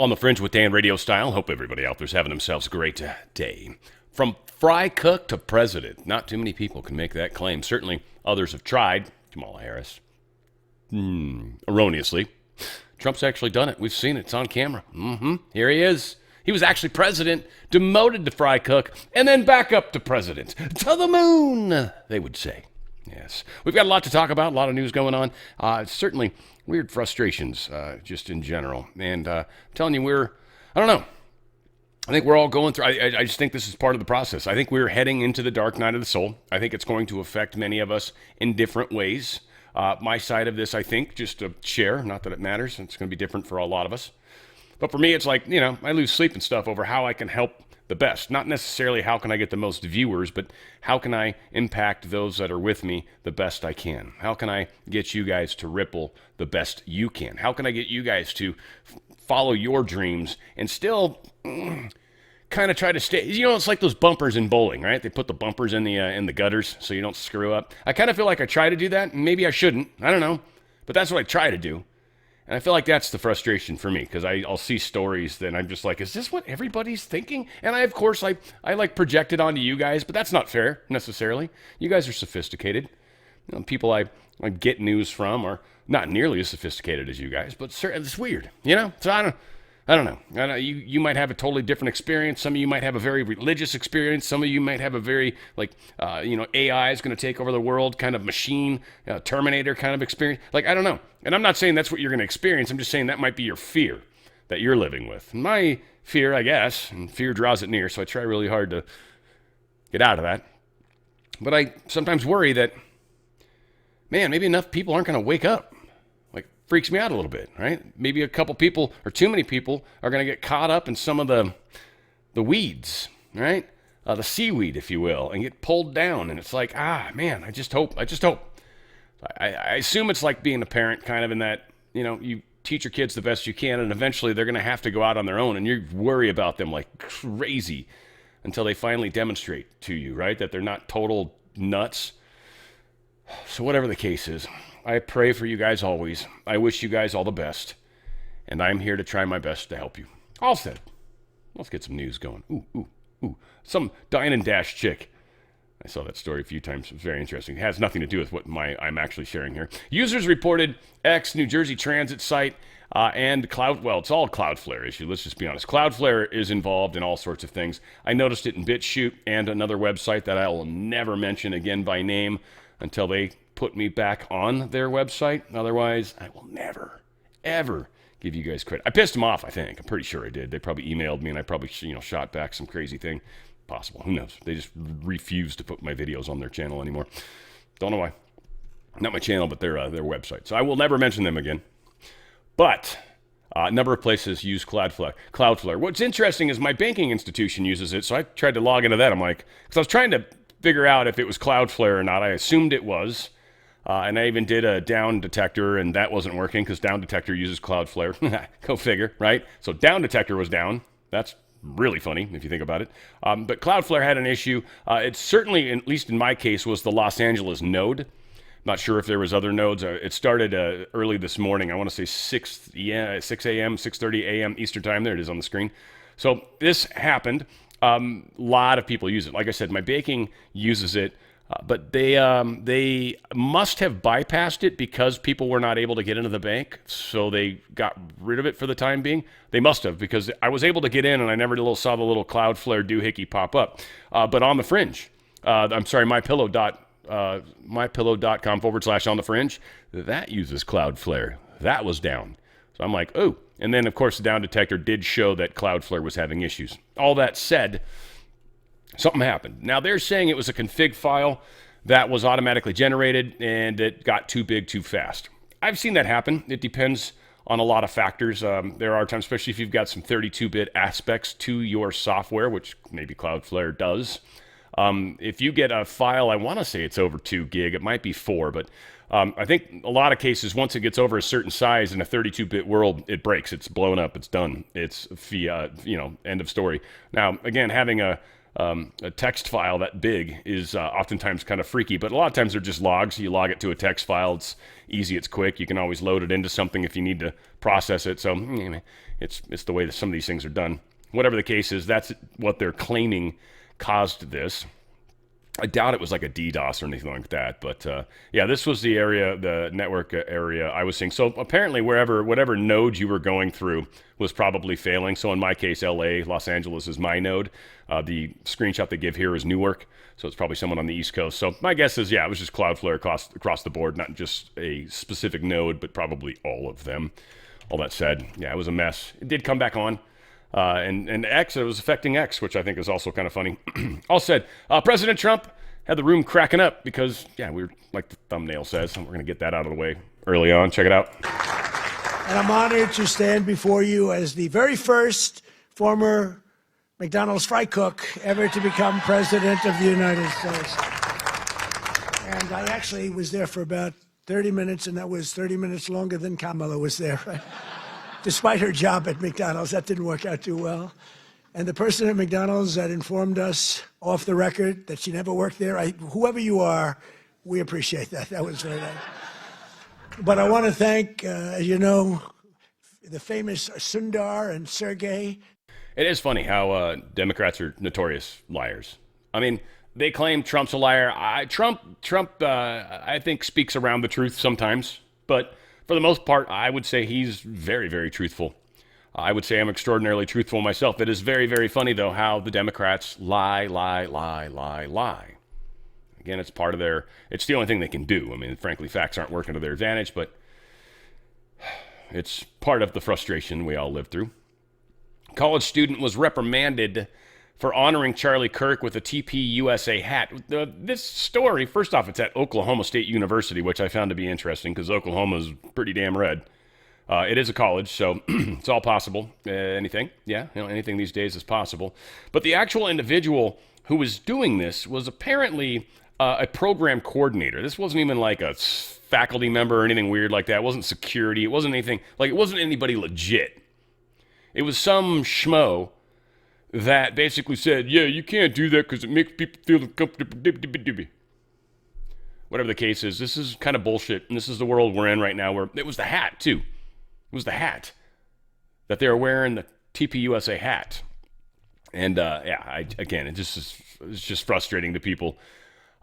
On the Fringe with Dan RadioStyle. Hope everybody out there's having themselves a great day. From fry cook to president, not too many people can make that claim. Certainly others have tried. Kamala Harris. Erroneously. Trump's actually done it. We've seen it. It's on camera. Here he is. He was actually president, demoted to fry cook, and then back up to president. To the moon, they would say. Yes. We've got a lot to talk about, a lot of news going on. Certainly weird frustrations just in general. And I'm telling you, I don't know. I think we're all going through, I just think this is part of the process. I think we're heading into the dark night of the soul. I think it's going to affect many of us in different ways. My side of this, I think, just to share, not that it matters. It's going to be different for a lot of us. But for me, it's like, I lose sleep and stuff over how I can help the best. Not necessarily how can I get the most viewers, but how can I impact those that are with me the best I can? How can I get you guys to ripple the best you can? How can I get you guys to follow your dreams and still kind of try to stay? It's like those bumpers in bowling, right? They put the bumpers in the gutters so you don't screw up. I kind of feel like I try to do that. Maybe I shouldn't. I don't know. But that's what I try to do. And I feel like that's the frustration for me, because I'll see stories that I'm just like, is this what everybody's thinking? And of course, I like project it onto you guys, but that's not fair necessarily. You guys are sophisticated. People I get news from are not nearly as sophisticated as you guys, but it's weird, So I don't know. You might have a totally different experience. Some of you might have a very religious experience. Some of you might have a very, AI is going to take over the world kind of machine, Terminator kind of experience. I don't know. And I'm not saying that's what you're going to experience. I'm just saying that might be your fear that you're living with. My fear, I guess, and fear draws it near, so I try really hard to get out of that. But I sometimes worry that, man, maybe enough people aren't going to wake up. Freaks me out a little bit, right? Maybe a couple people or too many people are going to get caught up in some of the weeds, right? The seaweed, if you will, and get pulled down. And it's like, man, I just hope. I assume it's like being a parent, kind of in that, you teach your kids the best you can, and eventually they're going to have to go out on their own, and you worry about them like crazy until they finally demonstrate to you, right, that they're not total nuts. So whatever the case is, I pray for you guys always. I wish you guys all the best. And I'm here to try my best to help you. All said, let's get some news going. Ooh. Some dine and dash chick. I saw that story a few times. It was very interesting. It has nothing to do with what I'm actually sharing here. Users reported X New Jersey Transit site and it's all Cloudflare issue. Let's just be honest. Cloudflare is involved in all sorts of things. I noticed it in BitChute and another website that I will never mention again by name until they put me back on their website. Otherwise, I will never, ever give you guys credit. I pissed them off, I think. I'm pretty sure I did. They probably emailed me, and I probably, shot back some crazy thing. Possible. Who knows? They just refuse to put my videos on their channel anymore. Don't know why. Not my channel, but their website. So I will never mention them again. But a number of places use Cloudflare. What's interesting is my banking institution uses it, so I tried to log into that. I'm like, because I was trying to figure out if it was Cloudflare or not. I assumed it was. And I even did a down detector, and that wasn't working because down detector uses Cloudflare. Go figure, right? So down detector was down. That's really funny if you think about it. But Cloudflare had an issue. It certainly, at least in my case, was the Los Angeles node. Not sure if there was other nodes. It started early this morning. I want to say 6 a.m., 6:30 a.m. Eastern time. There it is on the screen. So this happened. A lot of people use it. Like I said, my banking uses it. But they must have bypassed it because people were not able to get into the bank, so they got rid of it for the time being. They must have, because I was able to get in, and I never saw the little Cloudflare doohickey pop up. But on the Fringe, mypillow.com/on the Fringe, that uses Cloudflare. That was down. So I'm like, oh. And then, of course, the down detector did show that Cloudflare was having issues. All that said, something happened. Now, they're saying it was a config file that was automatically generated and it got too big too fast. I've seen that happen. It depends on a lot of factors. There are times, especially if you've got some 32-bit aspects to your software, which maybe Cloudflare does. If you get a file, I want to say it's over 2 gig. It might be 4, but I think a lot of cases, once it gets over a certain size in a 32-bit world, it breaks. It's blown up. It's done. It's end of story. Now, again, having a a text file that big is oftentimes kind of freaky, but a lot of times they're just logs. You log it to a text file. It's easy. It's quick. You can always load it into something if you need to process it. So it's the way that some of these things are done. Whatever the case is, that's what they're claiming caused this. I doubt it was like a DDoS or anything like that, but yeah, this was the area, the network area I was seeing. So apparently whatever node you were going through was probably failing. So in my case, LA, Los Angeles is my node. The screenshot they give here is Newark, so it's probably someone on the East Coast. So my guess is, yeah, it was just Cloudflare across the board, not just a specific node, but probably all of them. All that said, yeah, it was a mess. It did come back on. And X, it was affecting X, which I think is also kind of funny. All said, President Trump had the room cracking up because, yeah, we were, like the thumbnail says, and we're going to get that out of the way early on. Check it out. And I'm honored to stand before you as the very first former McDonald's fry cook ever to become president of the United States. And I actually was there for about 30 minutes, and that was 30 minutes longer than Kamala was there, right? Despite her job at McDonald's, that didn't work out too well. And the person at McDonald's that informed us off the record that she never worked there, whoever you are, we appreciate that. That was very nice. But I want to thank, as you know, the famous Sundar and Sergey. It is funny how Democrats are notorious liars. I mean, they claim Trump's a liar. Trump, I think, speaks around the truth sometimes, but for the most part, I would say he's very, very truthful. I would say I'm extraordinarily truthful myself. It is very, very funny, though, how the Democrats lie. Again, it's part of it's the only thing they can do. I mean, frankly, facts aren't working to their advantage, but it's part of the frustration we all live through. College student was reprimanded for honoring Charlie Kirk with a TPUSA hat. This story, first off, it's at Oklahoma State University, which I found to be interesting because Oklahoma is pretty damn red. It is a college, so it's all possible. Anything these days is possible. But the actual individual who was doing this was apparently a program coordinator. This wasn't even like a faculty member or anything weird like that. It wasn't security. It wasn't anything, it wasn't anybody legit. It was some schmo that basically said, yeah, you can't do that because it makes people feel uncomfortable. Whatever the case is, this is kind of bullshit, and this is the world we're in right now, where it was the hat, too. It was the hat that they were wearing, the TPUSA hat. And, it's just frustrating to people.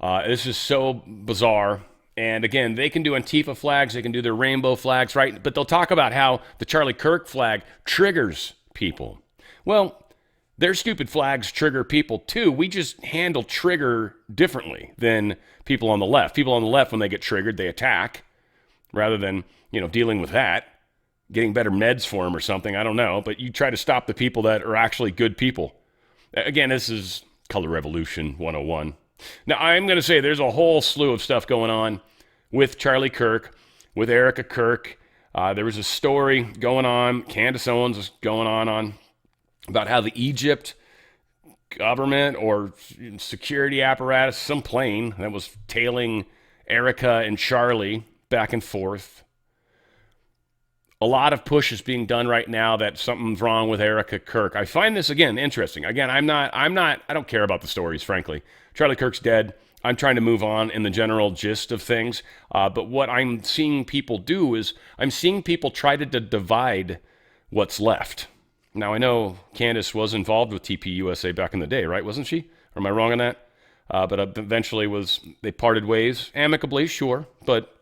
This is so bizarre. And, again, they can do Antifa flags, they can do their rainbow flags, right? But they'll talk about how the Charlie Kirk flag triggers people. Well, their stupid flags trigger people too. We just handle trigger differently than people on the left. People on the left, when they get triggered, they attack rather than, dealing with that, getting better meds for them or something. I don't know. But you try to stop the people that are actually good people. Again, this is Color Revolution 101. Now, I'm going to say there's a whole slew of stuff going on with Charlie Kirk, with Erica Kirk. There was a story going on. Candace Owens was going on about how the Egypt government or security apparatus, some plane that was tailing Erica and Charlie back and forth. A lot of push is being done right now that something's wrong with Erica Kirk. I find this, again, interesting. Again, I don't care about the stories, frankly. Charlie Kirk's dead. I'm trying to move on in the general gist of things. But what I'm seeing people do is I'm seeing people try to divide what's left. Now, I know Candace was involved with TPUSA back in the day, right? Wasn't she? Or am I wrong on that? But eventually they parted ways. Amicably, sure, but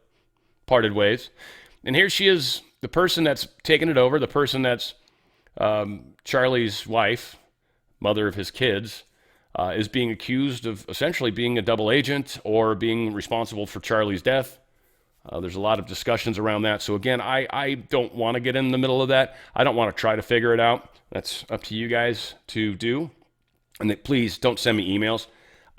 parted ways. And here she is, the person that's taken it over, the person that's Charlie's wife, mother of his kids, is being accused of essentially being a double agent or being responsible for Charlie's death. There's a lot of discussions around that. So again, I don't want to get in the middle of that. I don't want to try to figure it out. That's up to you guys to do. And please don't send me emails.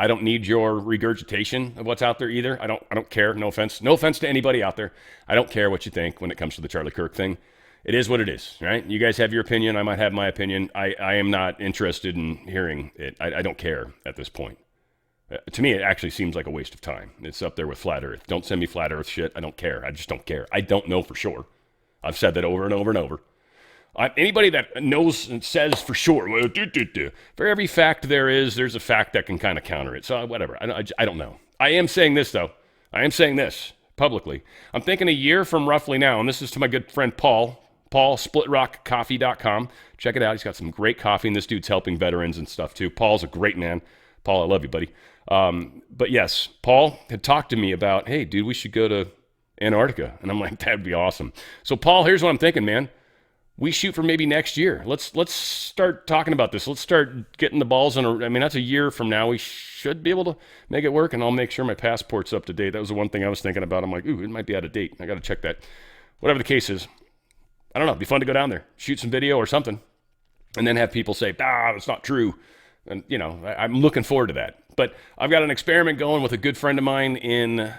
I don't need your regurgitation of what's out there either. I don't care. No offense. No offense to anybody out there. I don't care what you think when it comes to the Charlie Kirk thing. It is what it is, right? You guys have your opinion. I might have my opinion. I am not interested in hearing it. I don't care at this point. To me, it actually seems like a waste of time. It's up there with Flat Earth. Don't send me Flat Earth shit. I don't care. I just don't care. I don't know for sure. I've said that over and over and over. Anybody that knows and says for sure, well, for every fact there's a fact that can kind of counter it. So whatever. I don't know. I am saying this, though. I am saying this publicly. I'm thinking a year from roughly now, and this is to my good friend Paul, splitrockcoffee.com. Check it out. He's got some great coffee, and this dude's helping veterans and stuff, too. Paul's a great man. Paul, I love you, buddy. But yes, Paul had talked to me about, hey, dude, we should go to Antarctica. And I'm like, that'd be awesome. So, Paul, here's what I'm thinking, man. We shoot for maybe next year. Let's start talking about this. Let's start getting the balls in. I mean, that's a year from now. We should be able to make it work, and I'll make sure my passport's up to date. That was the one thing I was thinking about. I'm like, ooh, it might be out of date. I got to check that. Whatever the case is, I don't know. It'd be fun to go down there, shoot some video or something, and then have people say, that's not true. And, I'm looking forward to that. But I've got an experiment going with a good friend of mine in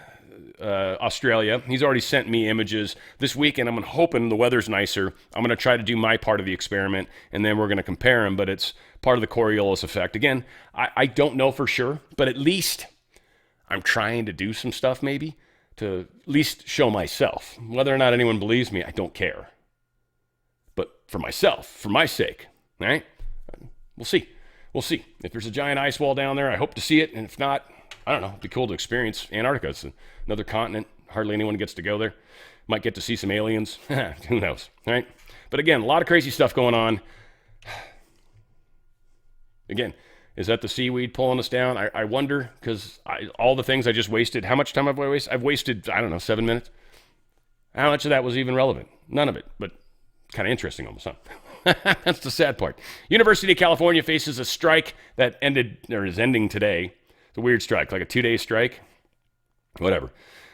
Australia. He's already sent me images this weekend. I'm hoping the weather's nicer. I'm going to try to do my part of the experiment, and then we're going to compare them, but it's part of the Coriolis effect. Again, I don't know for sure, but at least I'm trying to do some stuff maybe to at least show myself. Whether or not anyone believes me, I don't care. But for myself, for my sake, all right? We'll see. We'll see. If there's a giant ice wall down there, I hope to see it, and if not, I don't know. It'd be cool to experience Antarctica. It's another continent. Hardly anyone gets to go there. Might get to see some aliens. Who knows, right? But again, a lot of crazy stuff going on. Again, is that the seaweed pulling us down? I wonder, because all the things I just wasted, how much time have I wasted? I've wasted, 7 minutes. How much of that was even relevant? None of it, but kind of interesting almost, huh? That's the sad part. University of California faces a strike that is ending today. It's a weird strike, like a 2-day strike. Whatever.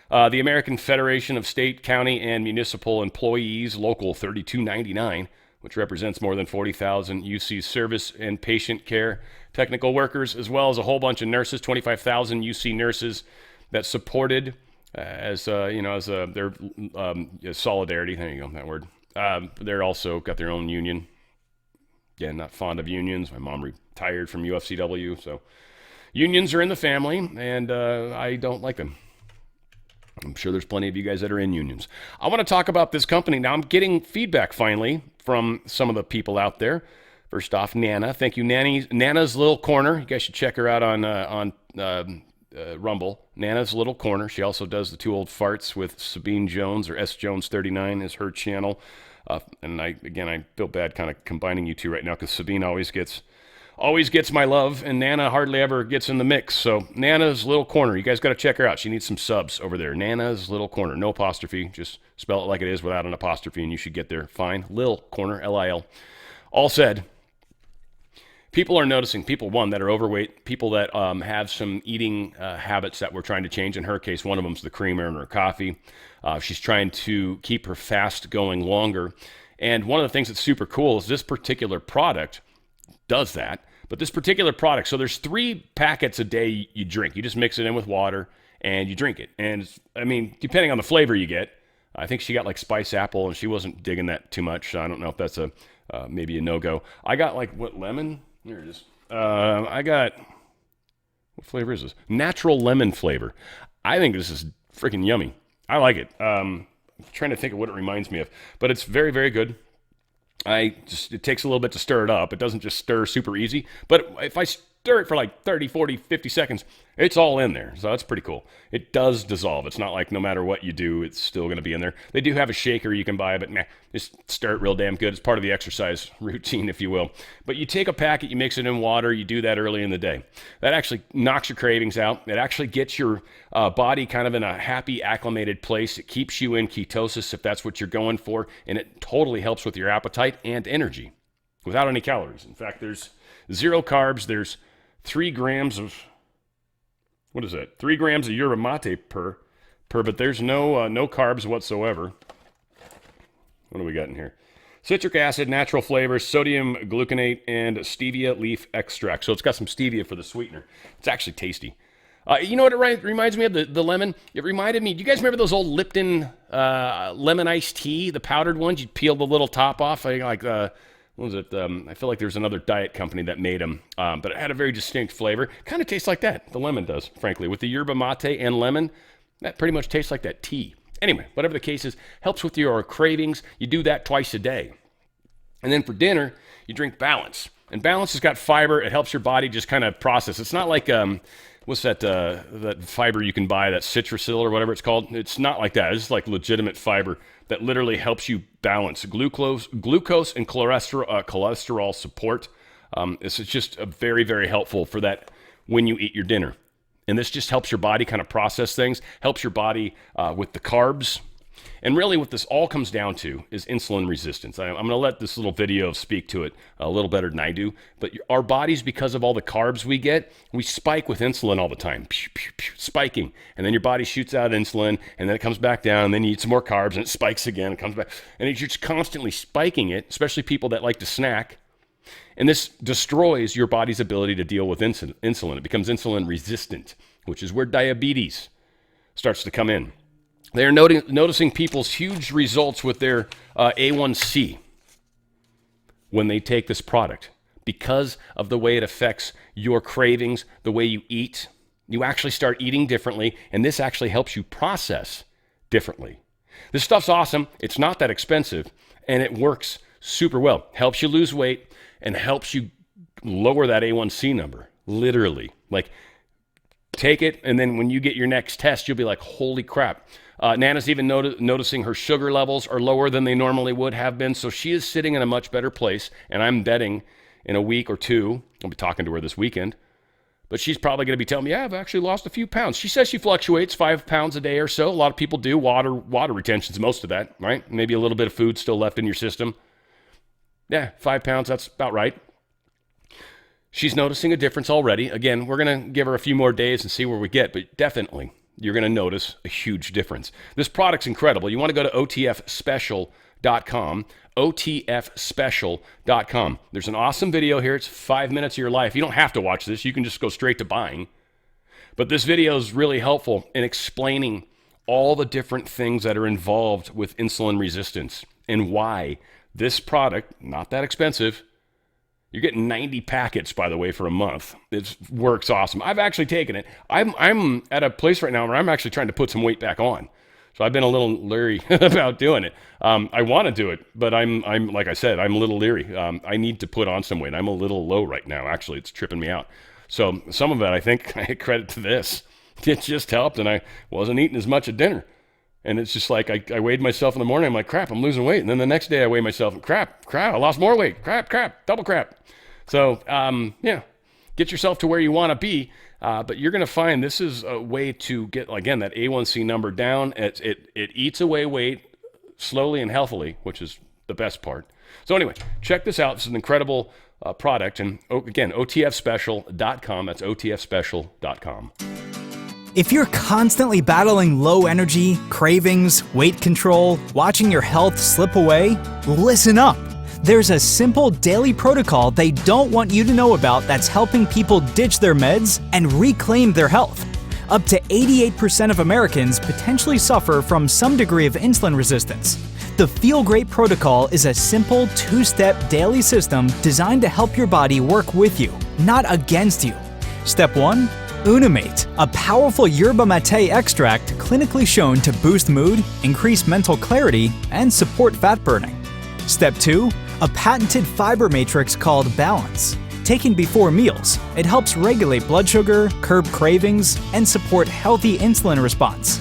The American Federation of State, County, and Municipal Employees, Local 3299, which represents more than 40,000 UC service and patient care technical workers, as well as a whole bunch of nurses, 25,000 UC nurses that supported their solidarity. There you go, that word. They're also got their own union. Yeah, not fond of unions. My mom retired from UFCW, so unions are in the family, and I don't like them. I'm sure there's plenty of you guys that are in unions. I want to talk about this company. Now, I'm getting feedback finally from some of the people out there. First off, Nana. Thank you, Nana's Little Corner. You guys should check her out on Rumble. Nana's Little Corner. She also does the Two Old Farts with Sabine Jones, or S Jones 39 is her channel. And I feel bad kind of combining you two right now because Sabine always gets my love, and Nana hardly ever gets in the mix. So Nana's Little Corner, you guys got to check her out. She needs some subs over there. Nana's Little Corner, no apostrophe, just spell it like it is without an apostrophe, and you should get there fine. Lil Corner, Lil. All said, people are noticing, people, one, that are overweight, people that have some eating habits that we're trying to change. In her case, one of them is the creamer in her coffee. She's trying to keep her fast going longer. And one of the things that's super cool is this particular product does that. But this particular product, so there's 3 packets a day you drink. You just mix it in with water and you drink it. And depending on the flavor you get, I think she got like spice apple and she wasn't digging that too much. I don't know if that's maybe a no-go. I got lemon? Here it is. What flavor is this? Natural lemon flavor. I think this is freaking yummy. I like it. I'm trying to think of what it reminds me of, but it's very, very good. It takes a little bit to stir it up. It doesn't just stir super easy, but if I stir it for like 30, 40, 50 seconds, it's all in there. So that's pretty cool. It does dissolve. It's not like no matter what you do, it's still going to be in there. They do have a shaker you can buy, but just stir it real damn good. It's part of the exercise routine, if you will. But you take a packet, you mix it in water, you do that early in the day. That actually knocks your cravings out. It actually gets your body kind of in a happy, acclimated place. It keeps you in ketosis if that's what you're going for, and it totally helps with your appetite and energy without any calories. In fact, there's 0 carbs. There's 3 grams of, 3 grams of yerba mate per, but there's no carbs whatsoever. What do we got in here? Citric acid, natural flavors, sodium gluconate, and stevia leaf extract. So it's got some stevia for the sweetener. It's actually tasty. You know what it reminds me of? The lemon? It reminded me, do you guys remember those old Lipton lemon iced tea, the powdered ones? You'd peel the little top off, what was it? I feel like there's another diet company that made them, but it had a very distinct flavor. Kind of tastes like that. The lemon does, frankly. With the yerba mate and lemon, that pretty much tastes like that tea. Anyway, whatever the case is, helps with your cravings. You do that twice a day. And then for dinner, you drink Balance. And Balance has got fiber. It helps your body just kind of process. It's not like, what's that fiber you can buy, that Citrasil or whatever it's called? It's not like that. It's just like legitimate fiber that literally helps you balance glucose and cholesterol support. This is just a very, very helpful for that when you eat your dinner. And this just helps your body kind of process things, helps your body with the carbs. And really what this all comes down to is insulin resistance. I'm going to let this little video speak to it a little better than I do. But our bodies, because of all the carbs we get, we spike with insulin all the time, spiking. And then your body shoots out insulin, and then it comes back down, and then you eat some more carbs, and it spikes again, and comes back. And you're just constantly spiking it, especially people that like to snack. And this destroys your body's ability to deal with insulin. It becomes insulin resistant, which is where diabetes starts to come in. They're noticing people's huge results with their A1C when they take this product because of the way it affects your cravings, the way you eat. You actually start eating differently, and this actually helps you process differently. This stuff's awesome. It's not that expensive, and it works super well. Helps you lose weight and helps you lower that A1C number, literally. Like, take it, and then when you get your next test, you'll be like, holy crap. Nana's even noticing her sugar levels are lower than they normally would have been, so she is sitting in a much better place, and I'm betting in a week or two, I'll be talking to her this weekend, but she's probably going to be telling me, yeah, I've actually lost a few pounds. She says she fluctuates 5 pounds a day or so. A lot of people do. Water retention's most of that, right? Maybe a little bit of food still left in your system. Yeah, 5 pounds, that's about right. She's noticing a difference already. Again, we're going to give her a few more days and see where we get, but definitely you're going to notice a huge difference. This product's incredible. You want to go to otfspecial.com, otfspecial.com. There's an awesome video here. It's 5 minutes of your life. You don't have to watch this. You can just go straight to buying. But this video is really helpful in explaining all the different things that are involved with insulin resistance and why this product, not that expensive, you're getting 90 packets, by the way, for a month. It works awesome. I've actually taken it. I'm at a place right now where I'm actually trying to put some weight back on. So I've been a little leery about doing it. I want to do it, but I'm like I said, I'm a little leery. I need to put on some weight. I'm a little low right now. Actually, it's tripping me out. So some of it, I think, I credit to this. It just helped, and I wasn't eating as much at dinner. And it's just like I weighed myself in the morning. I'm like, crap, I'm losing weight. And then the next day I weigh myself and crap, I lost more weight. Crap, double crap. So, yeah, get yourself to where you want to be. But you're going to find this is a way to get, again, that A1C number down. It eats away weight slowly and healthily, which is the best part. So anyway, check this out. This is an incredible product. And again, otfspecial.com. That's otfspecial.com. If you're constantly battling low energy, cravings, weight control, watching your health slip away, listen up. There's a simple daily protocol they don't want you to know about that's helping people ditch their meds and reclaim their health. Up to 88% of Americans potentially suffer from some degree of insulin resistance. The Feel Great protocol is a simple 2-step daily system designed to help your body work with you, not against you. Step 1. Unimate, a powerful yerba mate extract clinically shown to boost mood, increase mental clarity, and support fat burning. Step 2. A patented fiber matrix called Balance. Taken before meals, it helps regulate blood sugar, curb cravings, and support healthy insulin response.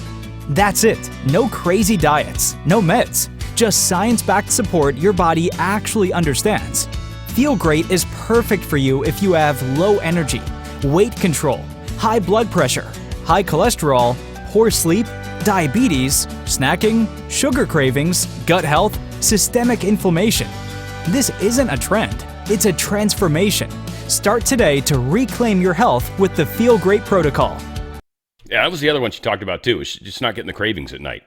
That's it. No crazy diets, no meds, just science-backed support your body actually understands. Feel Great is perfect for you if you have low energy, weight control, high blood pressure, high cholesterol, poor sleep, diabetes, snacking, sugar cravings, gut health, systemic inflammation. This isn't a trend, it's a transformation. Start today to reclaim your health with the Feel Great protocol. Yeah, that was the other one she talked about too, is just not getting the cravings at night.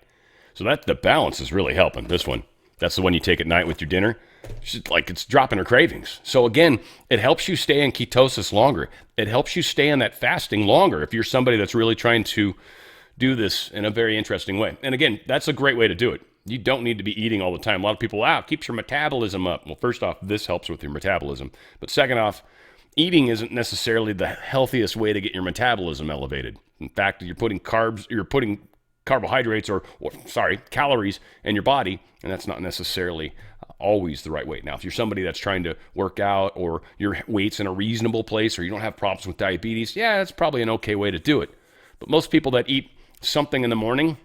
So the Balance is really helping, this one. That's the one you take at night with your dinner. It's dropping her cravings. So again, it helps you stay in ketosis longer. It helps you stay in that fasting longer if you're somebody that's really trying to do this in a very interesting way. And again, that's a great way to do it. You don't need to be eating all the time. A lot of people, it keeps your metabolism up. Well, first off, this helps with your metabolism. But second off, eating isn't necessarily the healthiest way to get your metabolism elevated. In fact, you're putting carbohydrates or calories in your body, and that's not necessarily always the right weight. Now, if you're somebody that's trying to work out or your weight's in a reasonable place or you don't have problems with diabetes, yeah, that's probably an okay way to do it. But most people that eat something in the morning,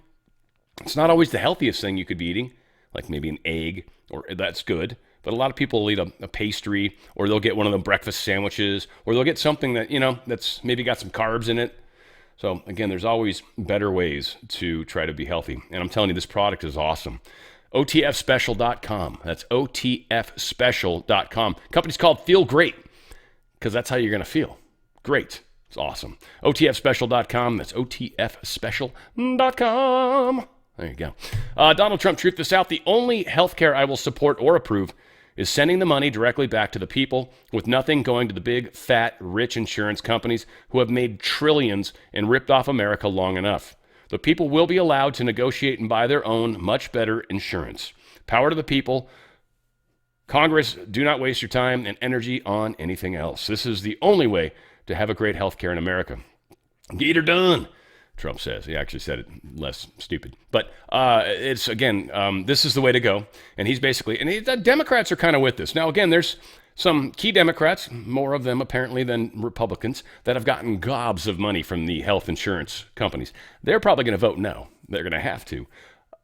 it's not always the healthiest thing you could be eating, like maybe an egg, or that's good. But a lot of people will eat a pastry, or they'll get one of the breakfast sandwiches, or they'll get something that, that's maybe got some carbs in it. So again, there's always better ways to try to be healthy. And I'm telling you, this product is awesome. OTFspecial.com. That's OTFspecial.com. Company's called Feel Great, because that's how you're going to feel. Great. It's awesome. OTFspecial.com. That's OTFspecial.com. There you go. Donald Trump, truth this out. The only healthcare I will support or approve is sending the money directly back to the people, with nothing going to the big, fat, rich insurance companies who have made trillions and ripped off America long enough. The people will be allowed to negotiate and buy their own much better insurance. Power to the people. Congress, do not waste your time and energy on anything else. This is the only way to have a great healthcare in America. Get her done, Trump says. He actually said it less stupid. But it's, again, this is the way to go. And he's basically, the Democrats are kind of with this. Now, again, there's some key Democrats, more of them apparently than Republicans, that have gotten gobs of money from the health insurance companies. They're probably going to vote no. They're going to have to.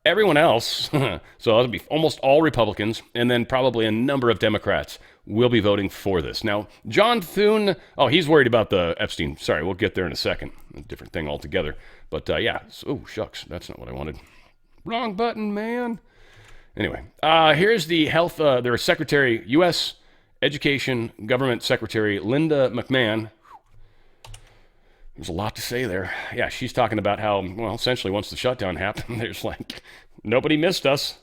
Everyone else, so it'll be almost all Republicans, and then probably a number of Democrats will be voting for this. Now, John Thune, he's worried about the Epstein. Sorry, we'll get there in a second. A different thing altogether. But yeah, shucks, that's not what I wanted. Wrong button, man. Anyway, here's the health, their secretary, U.S. Education Government Secretary Linda McMahon. There's a lot to say there. Yeah, she's talking about how, essentially once the shutdown happened, there's nobody missed us.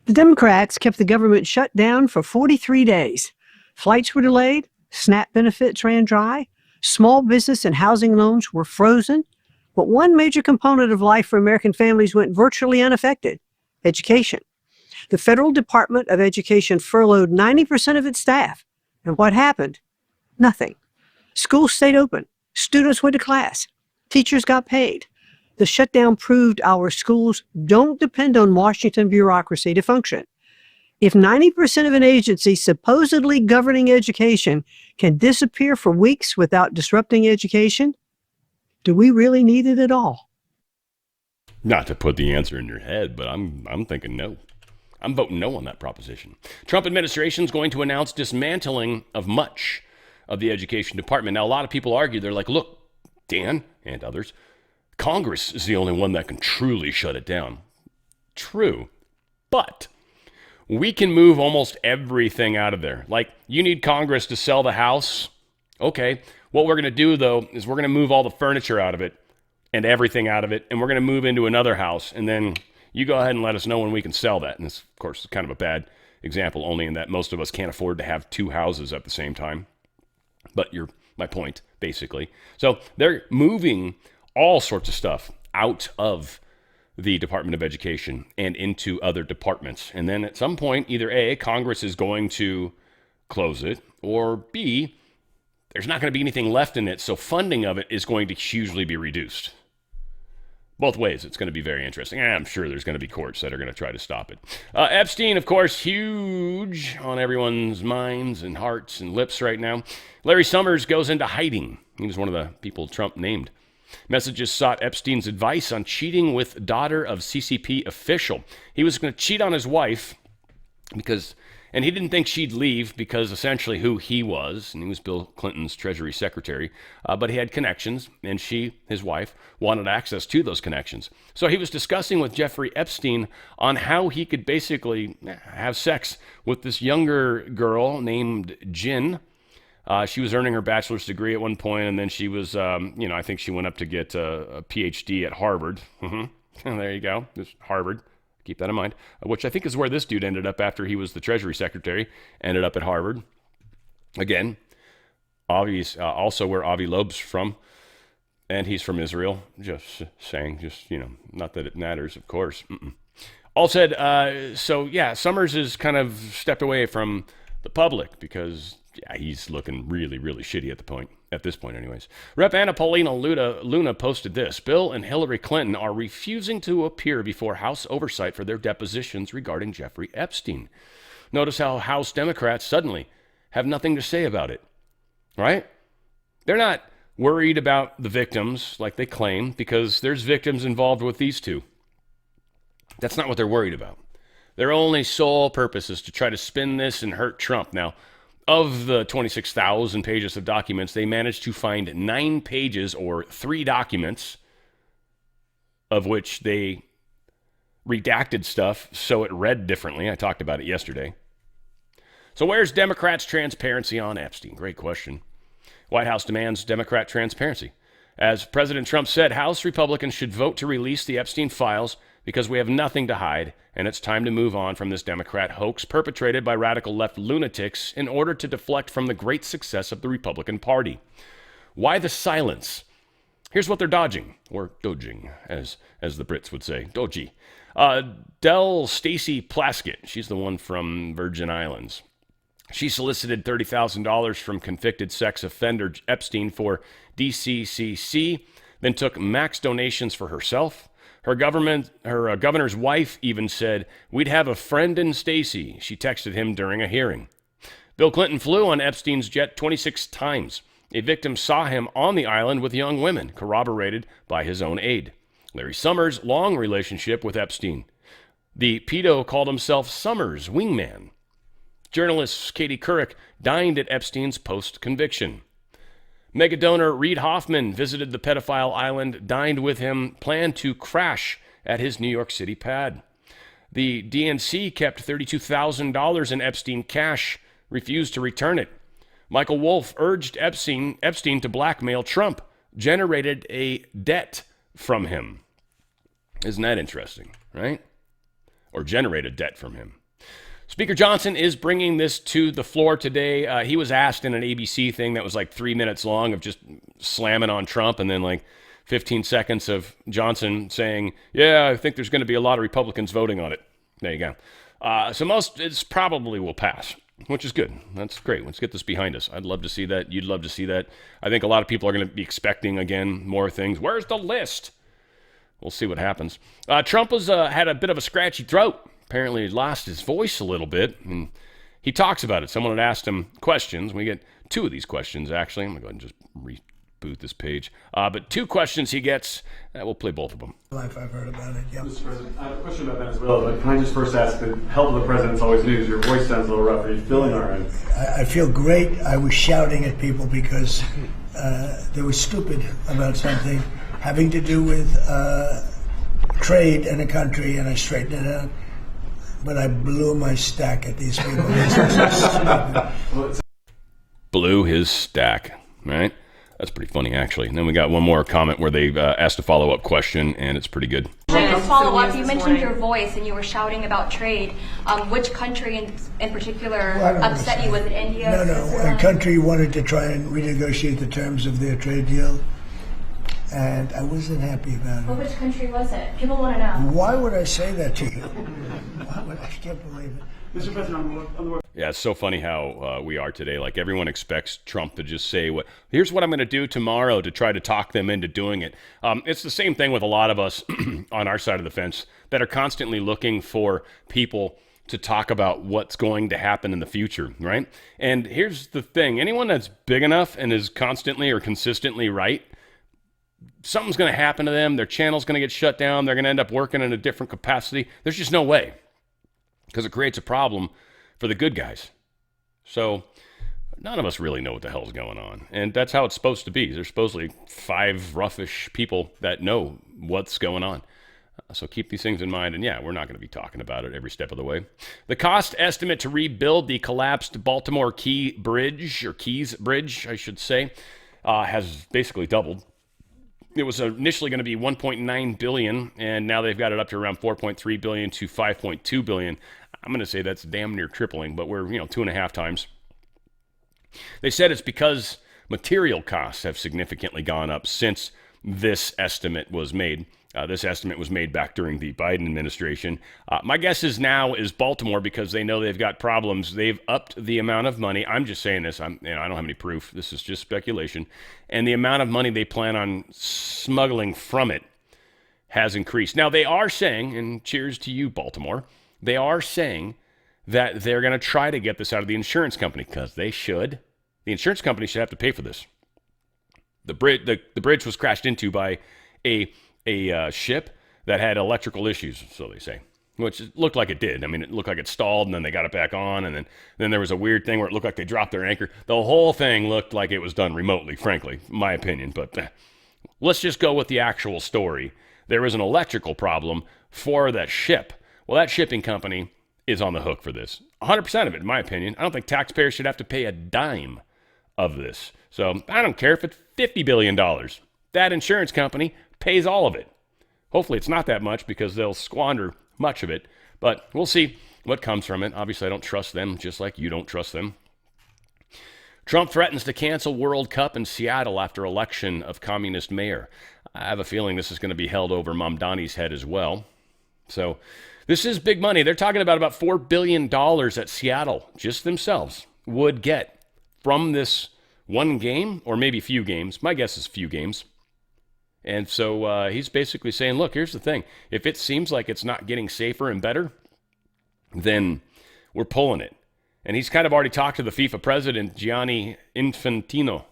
The Democrats kept the government shut down for 43 days. Flights were delayed, SNAP benefits ran dry, small business and housing loans were frozen. But one major component of life for American families went virtually unaffected: education. The Federal Department of Education furloughed 90% of its staff. And what happened? Nothing. Schools stayed open. Students went to class. Teachers got paid. The shutdown proved our schools don't depend on Washington bureaucracy to function. If 90% of an agency supposedly governing education can disappear for weeks without disrupting education, do we really need it at all? Not to put the answer in your head, but I'm thinking no. I'm voting no on that proposition. Trump administration is going to announce dismantling of much of the education department. Now, a lot of people argue, they're like, look, Dan and others, Congress is the only one that can truly shut it down. True, but we can move almost everything out of there. Like, you need Congress to sell the house. Okay, what we're going to do, though, is we're going to move all the furniture out of it and everything out of it, and we're going to move into another house, and then you go ahead and let us know when we can sell that. And this, of course, is kind of a bad example, only in that most of us can't afford to have two houses at the same time. But you're my point, basically. So they're moving all sorts of stuff out of the Department of Education and into other departments. And then at some point, either A, Congress is going to close it, or B, there's not going to be anything left in it, so funding of it is going to hugely be reduced. Both ways, it's going to be very interesting. I'm sure there's going to be courts that are going to try to stop it. Epstein, of course, huge on everyone's minds and hearts and lips right now. Larry Summers goes into hiding. He was one of the people Trump named. Messages sought Epstein's advice on cheating with daughter of CCP official. He was going to cheat on his wife and he didn't think she'd leave because essentially who he was, and he was Bill Clinton's Treasury Secretary, but he had connections, and his wife, wanted access to those connections. So he was discussing with Jeffrey Epstein on how he could basically have sex with this younger girl named Jin. She was earning her bachelor's degree at one point, and then she was, I think she went up to get a PhD at Harvard. There you go, just Harvard. Keep that in mind, which I think is where this dude ended up after he was the Treasury Secretary, ended up at Harvard. Again, also where Avi Loeb's from, and he's from Israel. Just saying, not that it matters, of course. All said, Summers has kind of stepped away from the public because, he's looking really, really shitty at the point. At this point, anyways. Rep. Anna Paulina Luna posted this. Bill and Hillary Clinton are refusing to appear before House oversight for their depositions regarding Jeffrey Epstein. Notice how House Democrats suddenly have nothing to say about it, right? They're not worried about the victims like they claim because there's victims involved with these two. That's not what they're worried about. Their only sole purpose is to try to spin this and hurt Trump. Now, of the 26,000 pages of documents, they managed to find 9 pages or 3 documents of which they redacted stuff so it read differently. I talked about it yesterday. So where's Democrats' transparency on Epstein? Great question. White House demands Democrat transparency. As President Trump said, House Republicans should vote to release the Epstein files because we have nothing to hide, and it's time to move on from this Democrat hoax perpetrated by radical left lunatics in order to deflect from the great success of the Republican Party. Why the silence? Here's what they're dodging, or dodging, as the Brits would say, dodgy. Del Stacey Plaskett, she's the one from Virgin Islands. She solicited $30,000 from convicted sex offender Epstein for DCCC, then took max donations for herself. Her governor's wife even said, "We'd have a friend in Stacey." She texted him during a hearing. Bill Clinton flew on Epstein's jet 26 times. A victim saw him on the island with young women, corroborated by his own aide. Larry Summers' long relationship with Epstein. The pedo called himself Summers' wingman. Journalist Katie Couric dined at Epstein's post-conviction. Mega donor Reid Hoffman visited the pedophile island, dined with him, planned to crash at his New York City pad. The DNC kept $32,000 in Epstein cash, refused to return it. Michael Wolff urged Epstein to blackmail Trump, generated a debt from him. Isn't that interesting, right? Or generated debt from him. Speaker Johnson is bringing this to the floor today. He was asked in an ABC thing that was like 3 minutes long of just slamming on Trump and then like 15 seconds of Johnson saying, yeah, I think there's going to be a lot of Republicans voting on it. There you go. So it probably will pass, which is good. That's great. Let's get this behind us. I'd love to see that. You'd love to see that. I think a lot of people are going to be expecting, again, more things. Where's the list? We'll see what happens. Trump had a bit of a scratchy throat. Apparently he lost his voice a little bit, and he talks about it. Someone had asked him questions. We get 2 of these questions, actually. I'm going to go ahead and just reboot this page. But 2 questions he gets. We'll play both of them. Life I've heard about it, yeah. Mr. President, I have a question about Venezuela, but can I just first ask, the health of the president's always news. Your voice sounds a little rough. Are you feeling all right? I feel great. I was shouting at people because they were stupid about something having to do with trade in a country, and I straightened it out. But I blew my stack at these people. Blew his stack, right? That's pretty funny, actually. And then we got one more comment where they asked a follow-up question, and it's pretty good. To follow up, you mentioned your voice and you were shouting about trade. Which country in particular upset you? Was it India? No. A country wanted to try and renegotiate the terms of their trade deal, and I wasn't happy about it. But which country was it? People want to know. Why would I say that to you? I can't believe it. Mr. President, on the Yeah, it's so funny how we are today. Like, everyone expects Trump to just say, here's what I'm going to do tomorrow to try to talk them into doing it. It's the same thing with a lot of us on our side of the fence that are constantly looking for people to talk about what's going to happen in the future, right? And here's the thing. Anyone that's big enough and is constantly or consistently right, something's going to happen to them. Their channel's going to get shut down. They're going to end up working in a different capacity. There's just no way, because it creates a problem for the good guys. So none of us really know what the hell's going on. And that's how it's supposed to be. There's supposedly 5 roughish people that know what's going on. So keep these things in mind. And yeah, we're not going to be talking about it every step of the way. The cost estimate to rebuild the collapsed Baltimore Keys Bridge, I should say, has basically doubled. It was initially going to be $1.9 billion, and now they've got it up to around $4.3 billion to $5.2 billion. I'm going to say that's damn near tripling, but we're 2.5 times. They said it's because material costs have significantly gone up since this estimate was made. This estimate was made back during the Biden administration. My guess is now is Baltimore, because they know they've got problems. They've upped the amount of money. I'm just saying this. I don't have any proof. This is just speculation. And the amount of money they plan on smuggling from it has increased. Now, they are saying, and cheers to you, Baltimore, they are saying that they're going to try to get this out of the insurance company, because they should. The insurance company should have to pay for this. The bridge was crashed into by a ship that had electrical issues, so they say, which it looked like it did. I mean, it looked like it stalled, and then they got it back on, and then there was a weird thing where it looked like they dropped their anchor. The whole thing looked like it was done remotely, frankly, in my opinion. But let's just go with the actual story. There was an electrical problem for that ship. Well, that shipping company is on the hook for this. 100% of it, in my opinion. I don't think taxpayers should have to pay a dime of this. So I don't care if it's $50 billion. That insurance company pays all of it. Hopefully it's not that much, because they'll squander much of it. But we'll see what comes from it. Obviously, I don't trust them, just like you don't trust them. Trump threatens to cancel World Cup in Seattle after election of communist mayor. I have a feeling this is going to be held over Mamdani's head as well. So this is big money. They're talking about $4 billion that Seattle, just themselves, would get from this one game, or maybe few games. My guess is few games. And so he's basically saying, look, here's the thing. If it seems like it's not getting safer and better, then we're pulling it. And he's kind of already talked to the FIFA president, Gianni Infantino.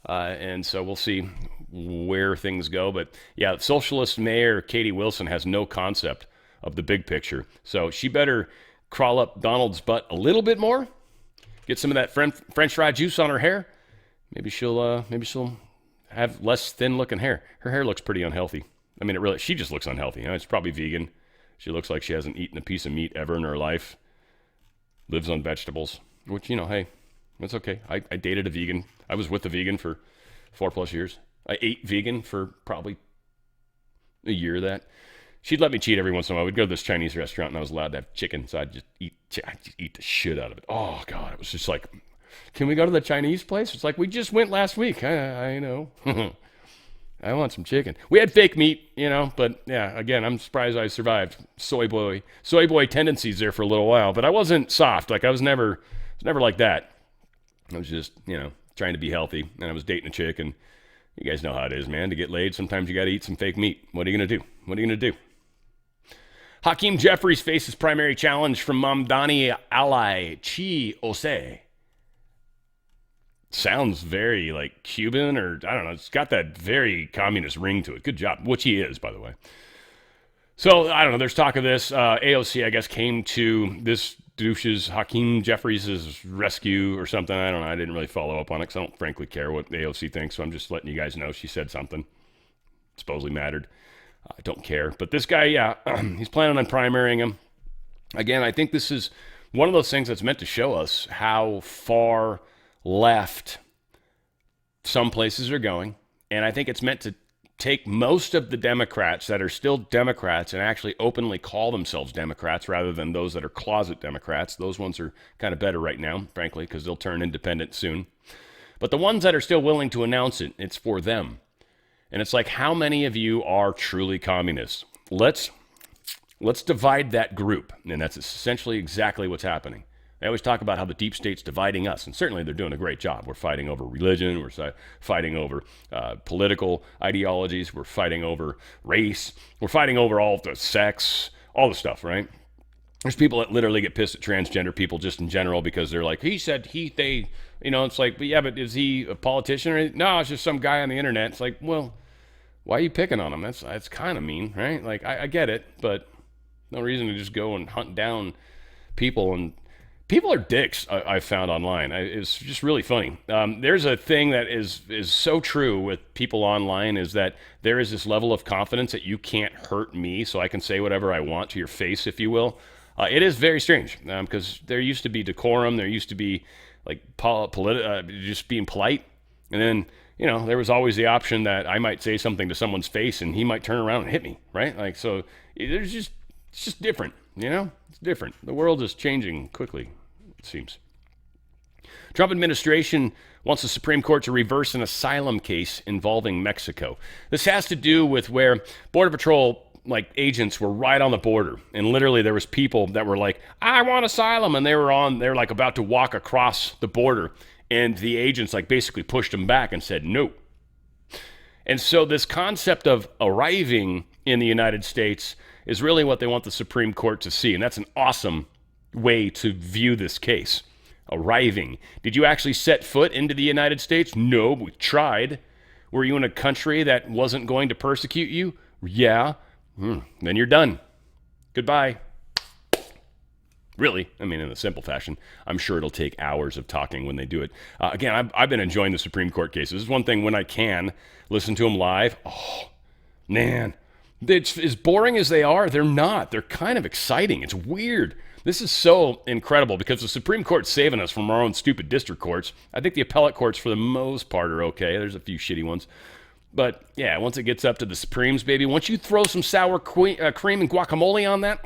And so we'll see where things go. But yeah, socialist mayor Katie Wilson has no concept of the big picture. So she better crawl up Donald's butt a little bit more, get some of that French fry juice on her hair. Maybe she'll have less thin-looking hair. Her hair looks pretty unhealthy. I mean, she just looks unhealthy. You know, it's probably vegan. She looks like she hasn't eaten a piece of meat ever in her life. Lives on vegetables, which, hey, that's okay. I dated a vegan. I was with a vegan for 4+ years. I ate vegan for probably a year of that. She'd let me cheat every once in a while. We'd go to this Chinese restaurant, and I was allowed to have chicken, so I'd just eat the shit out of it. Oh, God, it was just like, can we go to the Chinese place? It's like, we just went last week. I know. I want some chicken. We had fake meat, but yeah, again, I'm surprised I survived. Soy boy tendencies there for a little while, but I wasn't soft. Like, I was never like that. I was just, trying to be healthy, and I was dating a chick, and you guys know how it is, man. To get laid, sometimes you got to eat some fake meat. What are you going to do? Hakeem Jeffries faces primary challenge from Mamdani ally Chi Ose. Sounds very like Cuban, or I don't know. It's got that very communist ring to it. Good job, which he is, by the way. So I don't know. There's talk of this. AOC, I guess, came to this douche's Hakeem Jeffries' rescue or something. I don't know. I didn't really follow up on it because I don't frankly care what AOC thinks. So I'm just letting you guys know she said something. Supposedly mattered. I don't care. But this guy, yeah, he's planning on primarying him. Again, I think this is one of those things that's meant to show us how far left some places are going. And I think it's meant to take most of the Democrats that are still Democrats and actually openly call themselves Democrats rather than those that are closet Democrats. Those ones are kind of better right now, frankly, because they'll turn independent soon. But the ones that are still willing to announce it, it's for them. And it's like, how many of you are truly communists? Let's divide that group. And that's essentially exactly what's happening. They always talk about how the deep state's dividing us, and certainly they're doing a great job. We're fighting over religion. We're fighting over political ideologies. We're fighting over race. We're fighting over all the sex, all the stuff, right? There's people that literally get pissed at transgender people just in general because they're like, he said they, it's like, but yeah, but is he a politician? Or no, it's just some guy on the internet. It's like, well, why are you picking on him? That's kind of mean, right? Like, I get it, but no reason to just go and hunt down people. And people are dicks, I've found online. It's just really funny. There's a thing that is so true with people online, is that there is this level of confidence that you can't hurt me, so I can say whatever I want to your face, if you will. It is very strange, because there used to be decorum. There used to be like just being polite. And then, there was always the option that I might say something to someone's face and he might turn around and hit me, right? Like, so it's just different, It's different. The world is changing quickly, it seems. Trump administration wants the Supreme Court to reverse an asylum case involving Mexico. This has to do with where Border Patrol agents were right on the border, and literally there was people that were like, I want asylum, and they're like about to walk across the border, and the agents basically pushed them back and said no. And so this concept of arriving in the United States is really what they want the Supreme Court to see, and that's an awesome way to view this case. Arriving. Did you actually set foot into the United States? No, we tried. Were you in a country that wasn't going to persecute you? Yeah. Then you're done. Goodbye. Really, in a simple fashion. I'm sure it'll take hours of talking when they do it. Again, I've been enjoying the Supreme Court cases. This is one thing when I can listen to them live. Oh, man. It's as boring as they are, they're not. They're kind of exciting. It's weird. This is so incredible because the Supreme Court's saving us from our own stupid district courts. I think the appellate courts, for the most part, are okay. There's a few shitty ones. But, yeah, once it gets up to the Supremes, baby, once you throw some sour cream and guacamole on that,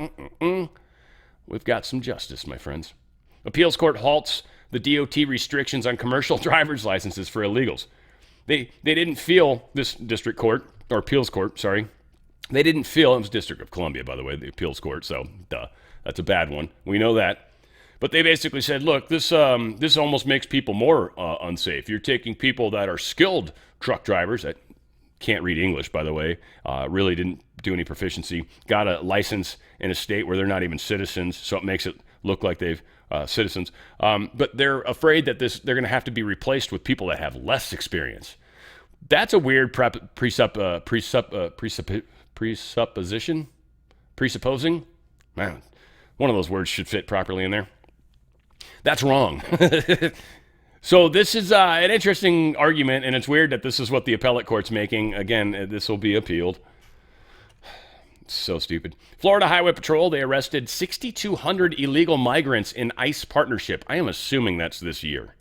we've got some justice, my friends. Appeals court halts the DOT restrictions on commercial driver's licenses for illegals. They didn't feel, this district court, or appeals court, sorry, they didn't feel, it was District of Columbia, by the way, the appeals court, so duh, that's a bad one. We know that. But they basically said, look, this almost makes people more unsafe. You're taking people that are skilled truck drivers that can't read English, by the way, really didn't do any proficiency, got a license in a state where they're not even citizens, so it makes it look like they've citizens. But they're afraid that they're going to have to be replaced with people that have less experience. That's a weird presupposing. Man, one of those words should fit properly in there. That's wrong. So this is an interesting argument, and it's weird that this is what the appellate court's making. Again, this will be appealed. So stupid. Florida Highway Patrol, they arrested 6,200 illegal migrants in ICE partnership. I am assuming that's this year.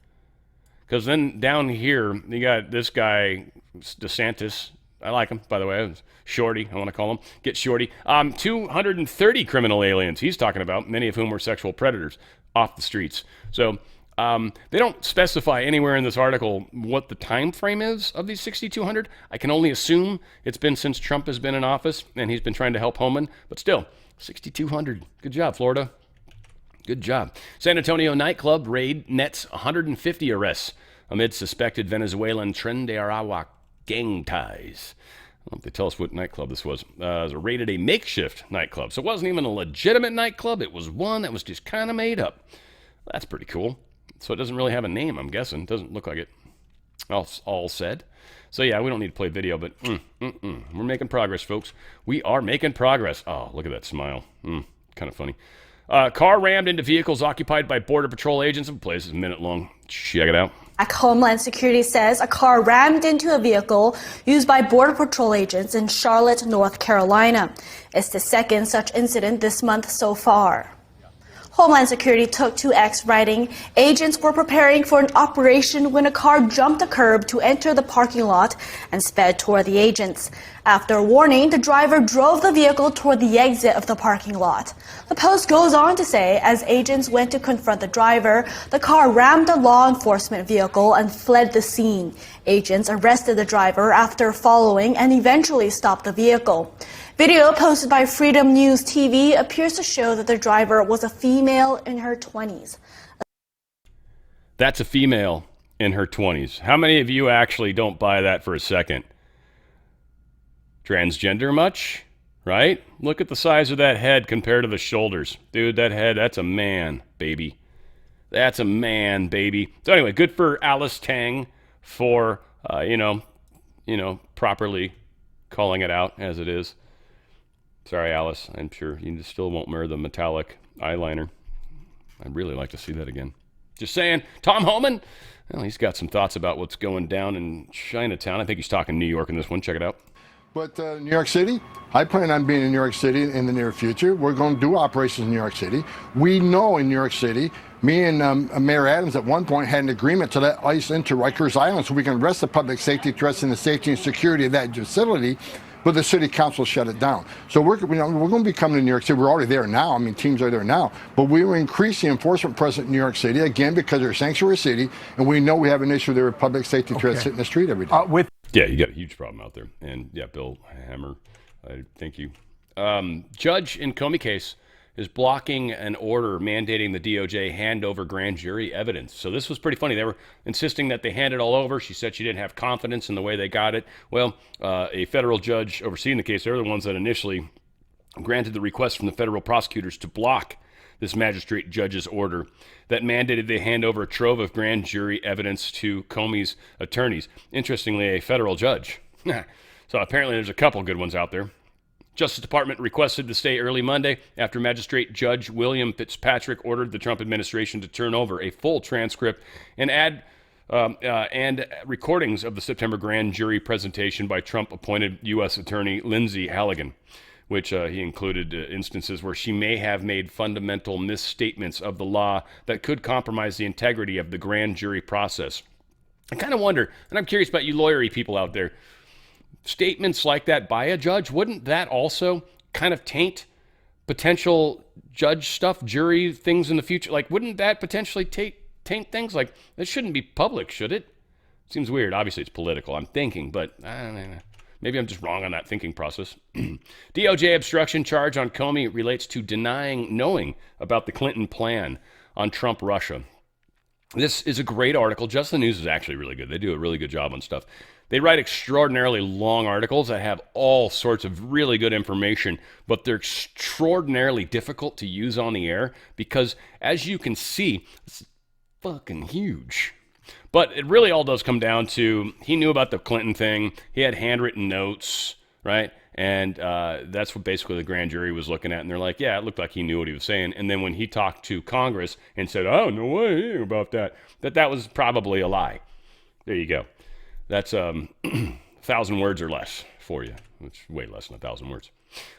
Because then down here, you got this guy, DeSantis. I like him, by the way. Shorty, I want to call him. Get Shorty. 230 criminal aliens he's talking about, many of whom were sexual predators, off the streets. So they don't specify anywhere in this article what the time frame is of these 6,200. I can only assume it's been since Trump has been in office and he's been trying to help homeland. But still, 6,200. Good job, Florida. Good job. San Antonio nightclub raid nets 150 arrests amid suspected Venezuelan Tren de Aragua gang ties. I don't know if they tell us what nightclub this was. It was raided a makeshift nightclub. So it wasn't even a legitimate nightclub. It was one that was just kind of made up. That's pretty cool. So it doesn't really have a name, I'm guessing. It doesn't look like it. All said. So yeah, we don't need to play video, but we're making progress, folks. We are making progress. Oh, look at that smile. Kind of funny. Car rammed into vehicles occupied by Border Patrol agents. The place is a minute long. Check it out. Homeland Security says a car rammed into a vehicle used by Border Patrol agents in Charlotte, North Carolina. It's the second such incident this month so far. Homeland Security took to X, writing, agents were preparing for an operation when a car jumped the curb to enter the parking lot and sped toward the agents. After warning, the driver drove the vehicle toward the exit of the parking lot. The post goes on to say, as agents went to confront the driver, the car rammed a law enforcement vehicle and fled the scene. Agents arrested the driver after following and eventually stopped the vehicle. Video posted by Freedom News TV appears to show that the driver was a female in her 20s. That's a female in her 20s. How many of you actually don't buy that for a second? Transgender much? Right? Look at the size of that head compared to the shoulders. Dude, that head, that's a man, baby. That's a man, baby. So anyway, good for Alice Tang for, properly calling it out as it is. Sorry, Alice. I'm sure you still won't wear the metallic eyeliner. I'd really like to see that again. Just saying. Tom Homan, well, he's got some thoughts about what's going down in Chinatown. I think he's talking New York in this one. Check it out. But New York City, I plan on being in New York City in the near future. We're going to do operations in New York City. We know in New York City, me and Mayor Adams at one point had an agreement to let ICE into Rikers Island so we can arrest the public safety threats and the safety and security of that facility. but the city council shut it down. So we're going to be coming to New York City. We're already there now. I mean, teams are there now. But we will increase the enforcement presence in New York City, again, because they're a sanctuary city, and we know we have an issue there with public safety threats hitting the street every day. Yeah, you got a huge problem out there. And yeah, Bill Hammer, thank you. Judge in Comey case is blocking an order mandating the DOJ hand over grand jury evidence. So this was pretty funny. They were insisting that they hand it all over. She said she didn't have confidence in the way they got it. Well, a federal judge overseeing the case, they're the ones that initially granted the request from the federal prosecutors to block this magistrate judge's order that mandated they hand over a trove of grand jury evidence to Comey's attorneys. Interestingly, a federal judge. So apparently there's a couple good ones out there. Justice Department requested the stay early Monday after Magistrate Judge William Fitzpatrick ordered the Trump administration to turn over a full transcript and add recordings of the September grand jury presentation by Trump-appointed U.S. Attorney Lindsay Halligan, which he included instances where she may have made fundamental misstatements of the law that could compromise the integrity of the grand jury process. I kind of wonder, and I'm curious about you lawyery people out there, statements like that by a judge, wouldn't that also kind of taint potential judge stuff, jury things in the future? Like, wouldn't that potentially taint things? Like, it shouldn't be public, should it? Seems weird. Obviously, it's political, I'm thinking, but I don't know. Maybe I'm just wrong on that thinking process. DOJ obstruction charge on Comey relates to denying knowing about the Clinton plan on Trump-Russia. This is a great article. Just the News is actually really good. They do a really good job on stuff. They write extraordinarily long articles that have all sorts of really good information, but they're extraordinarily difficult to use on the air because, as you can see, it's fucking huge. But it really all does come down to he knew about the Clinton thing. He had handwritten notes, right? And that's what basically the grand jury was looking at. And they're like, yeah, it looked like he knew what he was saying. And then when he talked to Congress and said, oh, no way I knew about that was probably a lie. There you go. That's 1,000 words or less for you. It's way less than 1,000 words.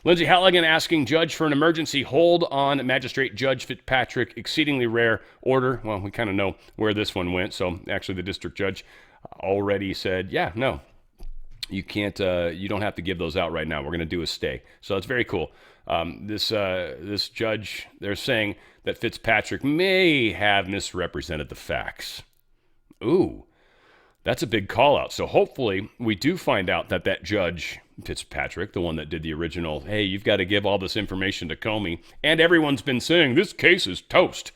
Lindsay Halligan asking judge for an emergency hold on Magistrate Judge Fitzpatrick exceedingly rare order. Well, we kind of know where this one went. So actually the district judge already said, yeah, no, you can't, you don't have to give those out right now. We're going to do a stay. So it's very cool. This judge, they're saying that Fitzpatrick may have misrepresented the facts. Ooh. That's a big call out. So hopefully we do find out that Judge Fitzpatrick, the one that did the original, hey, you've got to give all this information to Comey, and everyone's been saying this case is toast.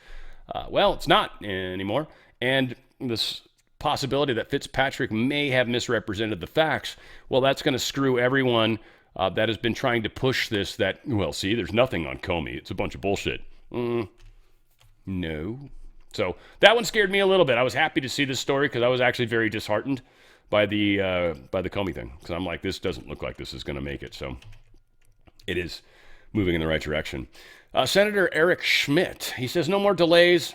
Well, it's not anymore. And this possibility that Fitzpatrick may have misrepresented the facts, well, that's going to screw everyone that has been trying to push this that, well, see, there's nothing on Comey. It's a bunch of bullshit. No. So that one scared me a little bit. I was happy to see this story because I was actually very disheartened by the Comey thing because I'm like, this doesn't look like this is going to make it. So it is moving in the right direction. Senator Eric Schmidt, he says, no more delays.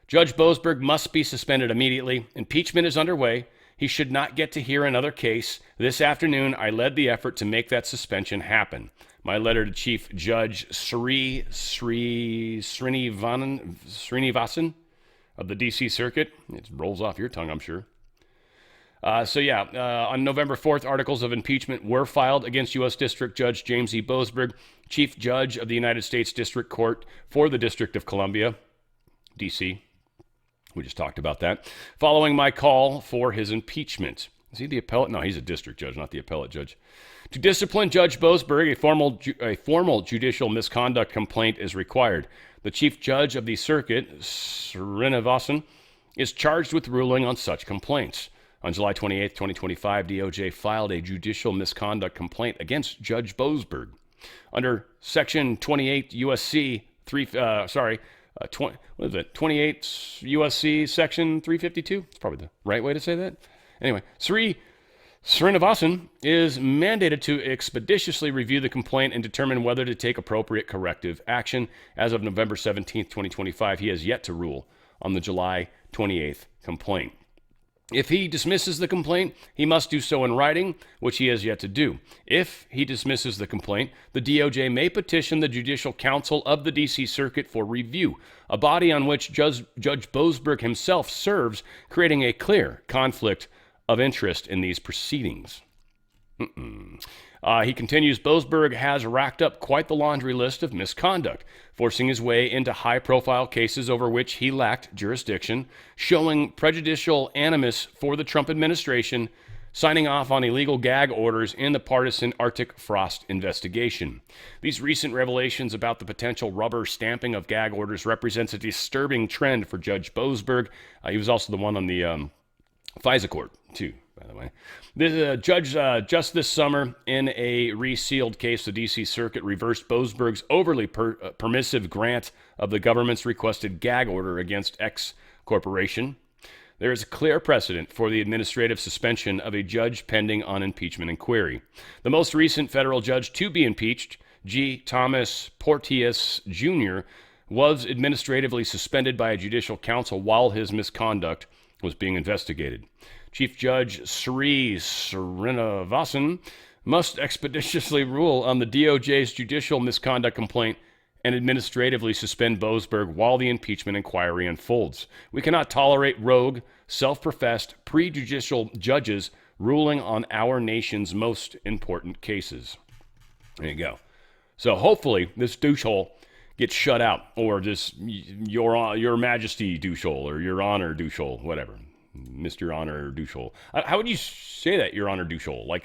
Judge Boasberg must be suspended immediately. Impeachment is underway. He should not get to hear another case. This afternoon, I led the effort to make that suspension happen. My letter to Chief Judge Srinivasan of the D.C. Circuit. It rolls off your tongue, I'm sure. On November 4th, articles of impeachment were filed against U.S. District Judge James E. Boasberg, Chief Judge of the United States District Court for the District of Columbia, D.C. We just talked about that. Following my call for his impeachment. Is he the appellate? No, he's a district judge, not the appellate judge. To discipline Judge Boasberg, a formal judicial misconduct complaint is required. The Chief Judge of the Circuit, Srinivasan, is charged with ruling on such complaints. On July 28, 2025, DOJ filed a judicial misconduct complaint against Judge Boasberg. Under Section 28 USC 28 USC Section 352? It's probably the right way to say that. Anyway, Srinivasan is mandated to expeditiously review the complaint and determine whether to take appropriate corrective action. As of November 17, 2025, he has yet to rule on the July 28th complaint. If he dismisses the complaint, he must do so in writing, which he has yet to do. If he dismisses the complaint, the DOJ may petition the Judicial Council of the D.C. Circuit for review, a body on which Judge Boasberg himself serves, creating a clear conflict of interest in these proceedings. He continues, Boasberg has racked up quite the laundry list of misconduct, forcing his way into high-profile cases over which he lacked jurisdiction, showing prejudicial animus for the Trump administration, signing off on illegal gag orders in the partisan Arctic Frost investigation. These recent revelations about the potential rubber stamping of gag orders represents a disturbing trend for Judge Boasberg. He was also the one on the FISA court, too, by the way. The judge, just this summer, in a resealed case, the D.C. Circuit reversed Boasberg's overly permissive grant of the government's requested gag order against X Corporation. There is a clear precedent for the administrative suspension of a judge pending on impeachment inquiry. The most recent federal judge to be impeached, G. Thomas Porteous Jr., was administratively suspended by a judicial council while his misconduct was being investigated. Chief Judge Sri Srinivasan must expeditiously rule on the DOJ's judicial misconduct complaint and administratively suspend Boasberg while the impeachment inquiry unfolds. We cannot tolerate rogue, self-professed, prejudicial judges ruling on our nation's most important cases. There you go. So hopefully this douchehole gets shut out, or just your Majesty douchehole, or Your Honor douchehole, whatever. Mr. Honor douchehole. How would you say that, Your Honor douchehole? Like,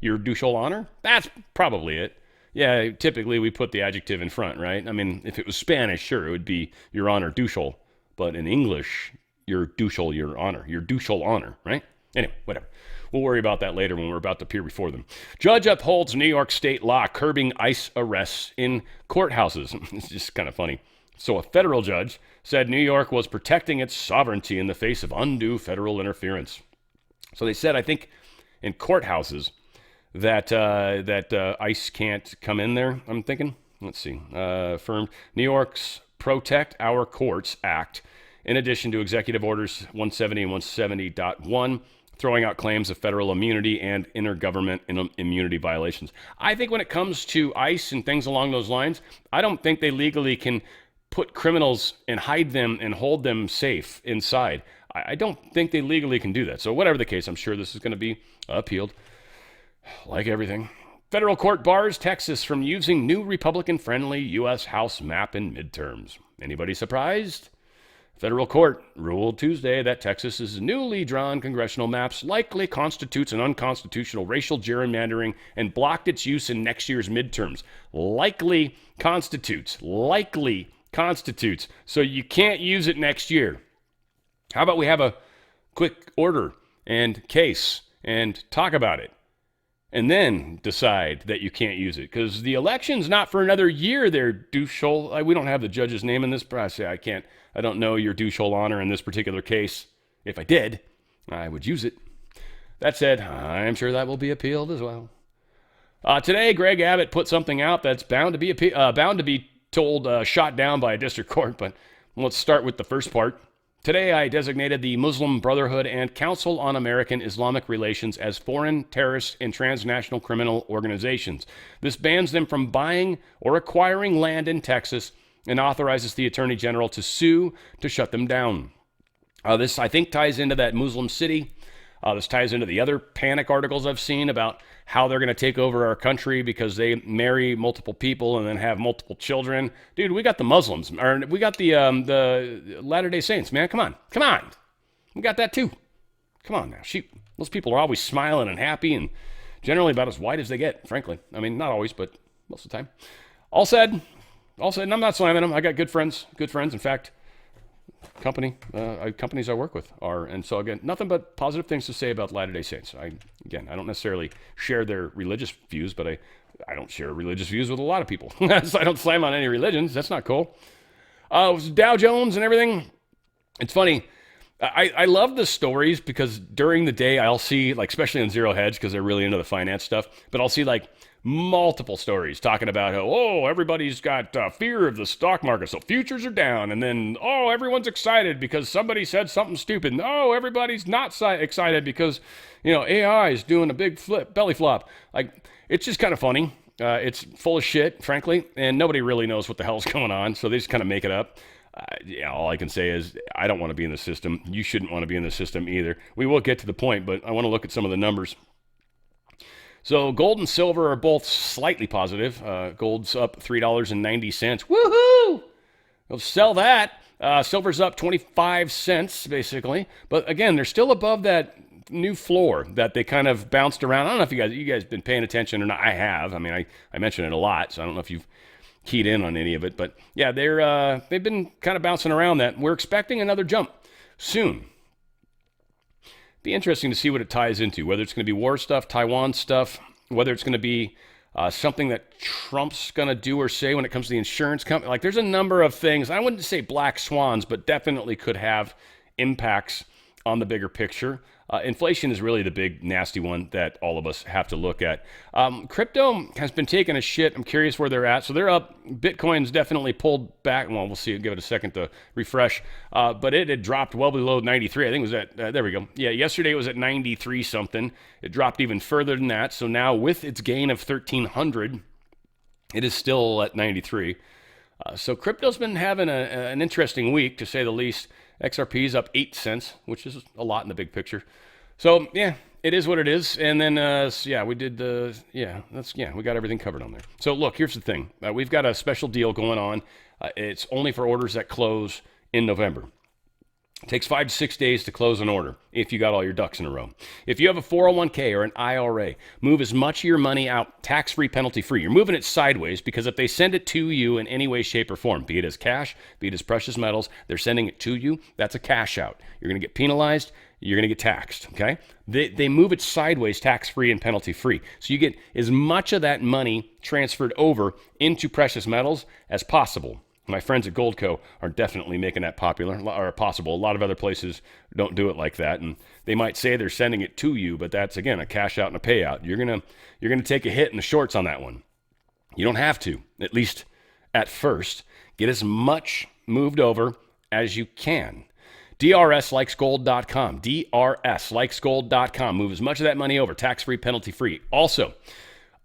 your douchehole honor? That's probably it. Yeah, typically we put the adjective in front, right? I mean, if it was Spanish, sure, it would be Your Honor douchehole. But in English, your douchehole, Your Honor. Your douchehole honor, right? Anyway, whatever. We'll worry about that later when we're about to appear before them. Judge upholds New York state law curbing ICE arrests in courthouses. It's just kind of funny. So a federal judge said New York was protecting its sovereignty in the face of undue federal interference. So they said, I think, in courthouses that ICE can't come in there, I'm thinking. Let's see. Affirmed New York's Protect Our Courts Act, in addition to Executive Orders 170 and 170.1, throwing out claims of federal immunity and intergovernment immunity violations. I think when it comes to ICE and things along those lines, I don't think they legally can put criminals and hide them and hold them safe inside. I don't think they legally can do that. So whatever the case, I'm sure this is going to be appealed. Like everything. Federal court bars Texas from using new Republican-friendly U.S. House map in midterms. Anybody surprised? Federal court ruled Tuesday that Texas's newly drawn congressional maps likely constitutes an unconstitutional racial gerrymandering and blocked its use in next year's midterms. Likely constitutes. So you can't use it next year. How about we have a quick order and case and talk about it, and then decide that you can't use it? Because the election's not for another year there, douchehole. We don't have the judge's name in this, but I say I don't know your douchehole honor in this particular case. If I did, I would use it. That said, I'm sure that will be appealed as well. Today, Greg Abbott put something out that's bound to be told shot down by a district court, but let's start with the first part. Today, I designated the Muslim Brotherhood and Council on American Islamic Relations as foreign terrorist and transnational criminal organizations. This bans them from buying or acquiring land in Texas and authorizes the Attorney General to sue to shut them down. This, I think, ties into that Muslim city. This ties into the other panic articles I've seen about how they're going to take over our country because they marry multiple people and then have multiple children. Dude, we got the Muslims, or we got the Latter-day Saints, man. Come on. We got that too. Come on now. Shoot. Those people are always smiling and happy and generally about as white as they get, frankly. I mean, not always, but most of the time. All said, and I'm not slamming them. I got good friends. In fact, companies I work with are, and so again, nothing but positive things to say about Latter-day Saints. I don't necessarily share their religious views, but I don't share religious views with a lot of people. So I don't slam on any religions. That's not cool. Dow Jones and everything. It's funny. I love the stories because during the day I'll see, like, especially on Zero Hedge because they're really into the finance stuff, but I'll see like multiple stories talking about how, everybody's got fear of the stock market, so futures are down, and then, everyone's excited because somebody said something stupid. No, everybody's not excited because, AI is doing a big belly flop. Like, it's just kind of funny. It's full of shit, frankly, and nobody really knows what the hell's going on, so they just kind of make it up. All I can say is I don't want to be in the system. You shouldn't want to be in the system either. We will get to the point, but I want to look at some of the numbers. So gold and silver are both slightly positive. Gold's up $3.90. Woohoo! We'll sell that. Silver's up 25 cents, basically. But again, they're still above that new floor that they kind of bounced around. I don't know if you guys been paying attention or not. I have. I mean, I mention it a lot, so I don't know if you've keyed in on any of it. But yeah, they've been kind of bouncing around that. We're expecting another jump soon. Be interesting to see what it ties into, whether it's going to be war stuff, Taiwan stuff, whether it's going to be something that Trump's going to do or say when it comes to the insurance company. Like, there's a number of things. I wouldn't say black swans, but definitely could have impacts on the bigger picture. Inflation is really the big nasty one that all of us have to look at. Crypto has been taking a shit. I'm curious where they're at. So they're up. Bitcoin's definitely pulled back. Well, we'll see. Give it a second to refresh. But it had dropped well below 93. I think it was at, there we go. Yeah, yesterday it was at 93 something. It dropped even further than that. So now with its gain of 1,300, it is still at 93. So crypto's been having an interesting week, to say the least. XRP's up 8 cents, which is a lot in the big picture. So, yeah, it is what it is. And then, we did we got everything covered on there. So, look, here's the thing. We've got a special deal going on. It's only for orders that close in November. It takes 5 to 6 days to close an order if you got all your ducks in a row. If you have a 401k or an IRA, move as much of your money out tax-free, penalty-free. You're moving it sideways, because if they send it to you in any way, shape, or form, be it as cash, be it as precious metals, they're sending it to you, that's a cash out. You're going to get penalized. You're going to get taxed, okay? They move it sideways, tax-free and penalty-free. So you get as much of that money transferred over into precious metals as possible. My friends at Goldco are definitely making that popular or possible. A lot of other places don't do it like that, and they might say they're sending it to you, but that's, again, a cash out and a payout. You're gonna take a hit in the shorts on that one. You don't have to, at least at first. Get as much moved over as you can. DRSlikesgold.com. DRSlikesgold.com. Move as much of that money over, tax-free, penalty-free. Also,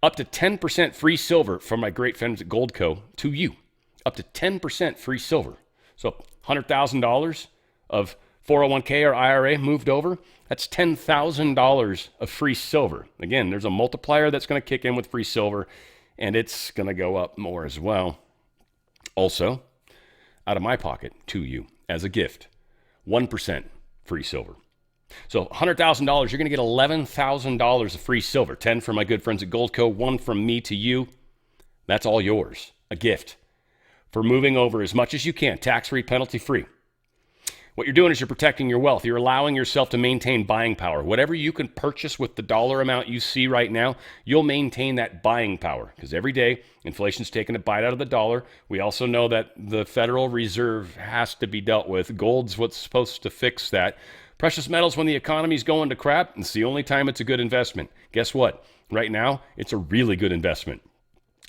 up to 10% free silver from my great friends at Goldco to you. Up to 10% free silver. So $100,000 of 401k or IRA moved over, that's $10,000 of free silver. Again, there's a multiplier that's going to kick in with free silver, and it's going to go up more as well. Also, out of my pocket to you as a gift, 1% free silver. So $100,000, you're going to get $11,000 of free silver. 10 from my good friends at Goldco, 1 from me to you. That's all yours. A gift for moving over as much as you can, tax-free, penalty-free. What you're doing is you're protecting your wealth. You're allowing yourself to maintain buying power. Whatever you can purchase with the dollar amount you see right now, you'll maintain that buying power, because every day inflation's taking a bite out of the dollar. We also know that the Federal Reserve has to be dealt with. Gold's what's supposed to fix that. Precious metals, when the economy's going to crap, it's the only time it's a good investment. Guess what? Right now, it's a really good investment.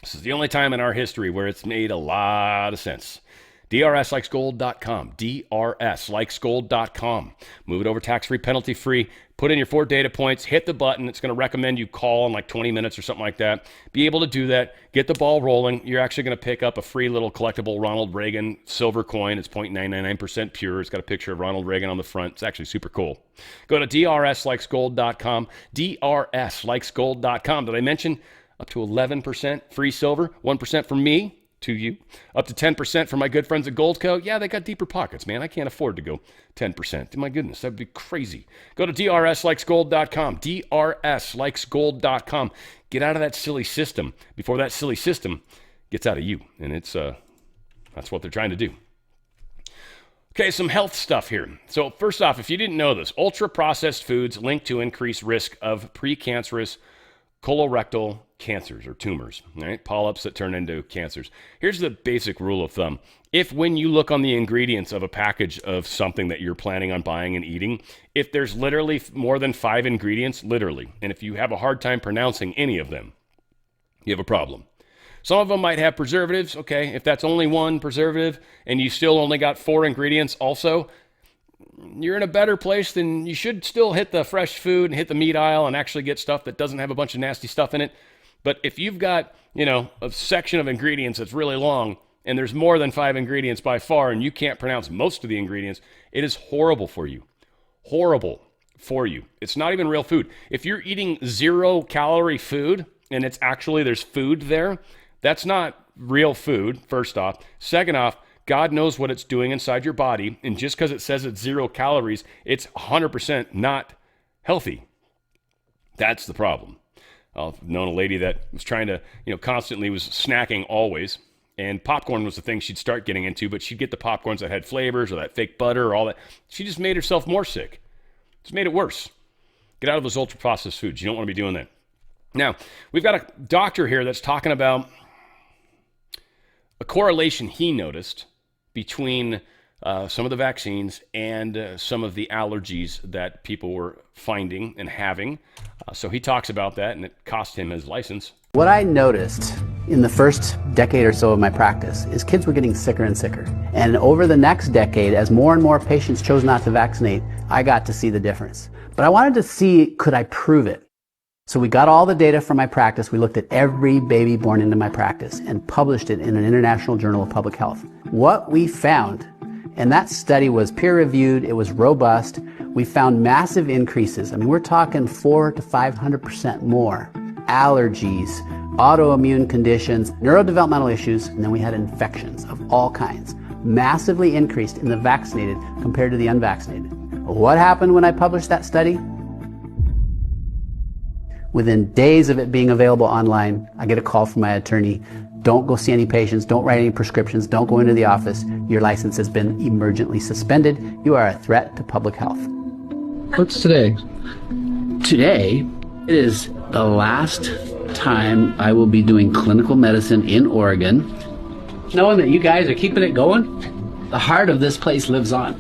This is the only time in our history where it's made a lot of sense. DRSlikesgold.com. DRSlikesgold.com. Move it over tax-free, penalty-free. Put in your 4 data points. Hit the button. It's going to recommend you call in like 20 minutes or something like that. Be able to do that. Get the ball rolling. You're actually going to pick up a free little collectible Ronald Reagan silver coin. It's 0.999% pure. It's got a picture of Ronald Reagan on the front. It's actually super cool. Go to DRSlikesgold.com. DRSlikesgold.com. Did I mention up to 11% free silver? 1% from me to you. Up to 10% from my good friends at Goldco. Yeah, they got deeper pockets, man. I can't afford to go 10%. My goodness, that'd be crazy. Go to DRSlikesgold.com. DRSlikesgold.com. Get out of that silly system before that silly system gets out of you. And that's what they're trying to do. Okay, some health stuff here. So first off, if you didn't know this, ultra-processed foods link to increased risk of precancerous colorectal cancers or tumors, right? Polyps that turn into cancers. Here's the basic rule of thumb. If when you look on the ingredients of a package of something that you're planning on buying and eating, if there's literally more than 5 ingredients, literally, and if you have a hard time pronouncing any of them, you have a problem. Some of them might have preservatives. Okay, if that's only 1 preservative and you still only got 4 ingredients also, you're in a better place. Than you should still hit the fresh food and hit the meat aisle and actually get stuff that doesn't have a bunch of nasty stuff in it. But if you've got, a section of ingredients that's really long and there's more than 5 ingredients by far and you can't pronounce most of the ingredients, it is horrible for you. Horrible. for you. It's not even real food. If you're eating 0-calorie food and it's actually there's food there, that's not real food, first off. Second off, God knows what it's doing inside your body, and just because it says it's 0 calories, it's 100% not healthy. That's the problem. I've known a lady that was trying to, constantly was snacking always, and popcorn was the thing she'd start getting into, but she'd get the popcorns that had flavors or that fake butter or all that. She just made herself more sick. It's made it worse. Get out of those ultra-processed foods. You don't want to be doing that. Now, we've got a doctor here that's talking about a correlation he noticed between some of the vaccines and some of the allergies that people were finding and having. So he talks about that, and it cost him his license. What I noticed in the first decade or so of my practice is kids were getting sicker and sicker. And over the next decade, as more and more patients chose not to vaccinate, I got to see the difference. But I wanted to see, could I prove it? So we got all the data from my practice. We looked at every baby born into my practice and published it in an international journal of public health. What we found, and that study was peer-reviewed, it was robust, we found massive increases. I mean, we're talking 400 to 500% more. Allergies, autoimmune conditions, neurodevelopmental issues, and then we had infections of all kinds. Massively increased in the vaccinated compared to the unvaccinated. What happened when I published that study? Within days of it being available online, I get a call from my attorney. Don't go see any patients, don't write any prescriptions, don't go into the office. Your license has been emergently suspended. You are a threat to public health. What's today? Today, it is the last time I will be doing clinical medicine in Oregon. Knowing that you guys are keeping it going, the heart of this place lives on.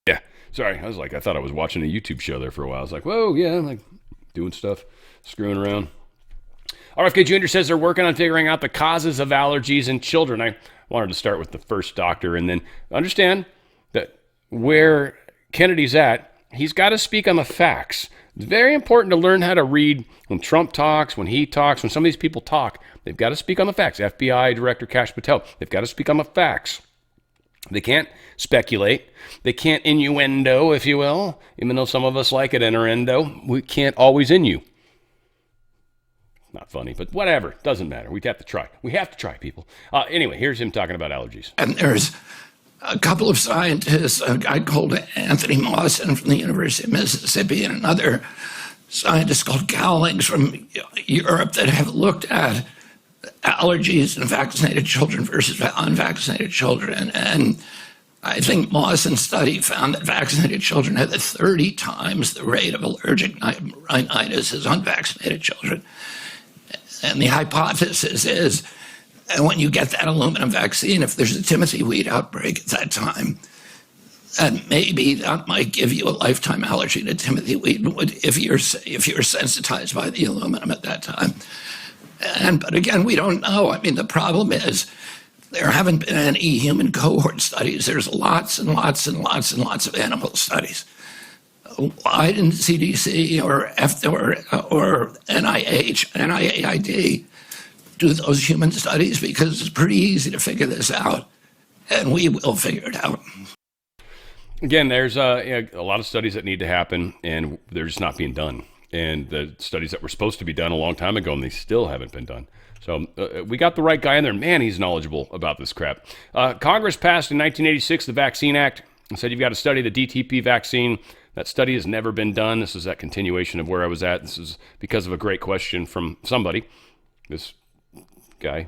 Yeah, sorry, I thought I was watching a YouTube show there for a while. I was like, whoa, yeah, like doing stuff, screwing around. RFK Jr. says they're working on figuring out the causes of allergies in children. I wanted to start with the first doctor and then understand that where Kennedy's at, he's got to speak on the facts. It's very important to learn how to read when Trump talks, when he talks, when some of these people talk. They've got to speak on the facts. FBI Director Kash Patel, they've got to speak on the facts. They can't speculate. They can't innuendo, if you will, even though some of us like it, innuendo. We can't always innu. Not funny, but whatever. Doesn't matter. We have to try. We have to try, people. Anyway, here's him talking about allergies. And there's a couple of scientists, a guy called Anthony Mawson from the University of Mississippi and another scientist called Cowlings from Europe that have looked at allergies in vaccinated children versus unvaccinated children. And I think Mawson's study found that vaccinated children had 30 times the rate of allergic rhinitis as unvaccinated children. And the hypothesis is, and when you get that aluminum vaccine, if there's a Timothy weed outbreak at that time, and maybe that might give you a lifetime allergy to Timothy weed if you're sensitized by the aluminum at that time. But again, we don't know. I mean, the problem is there haven't been any human cohort studies. There's lots and lots and lots and lots of animal studies. Why didn't CDC or NIH, NIAID do those human studies? Because it's pretty easy to figure this out, and we will figure it out. Again, there's a lot of studies that need to happen, and they're just not being done. And the studies that were supposed to be done a long time ago, and they still haven't been done. So we got the right guy in there. Man, he's knowledgeable about this crap. Congress passed in 1986 the Vaccine Act and said you've got to study the DTP vaccine. That study has never been done. This is that continuation of where I was at. This is because of a great question from somebody. This guy.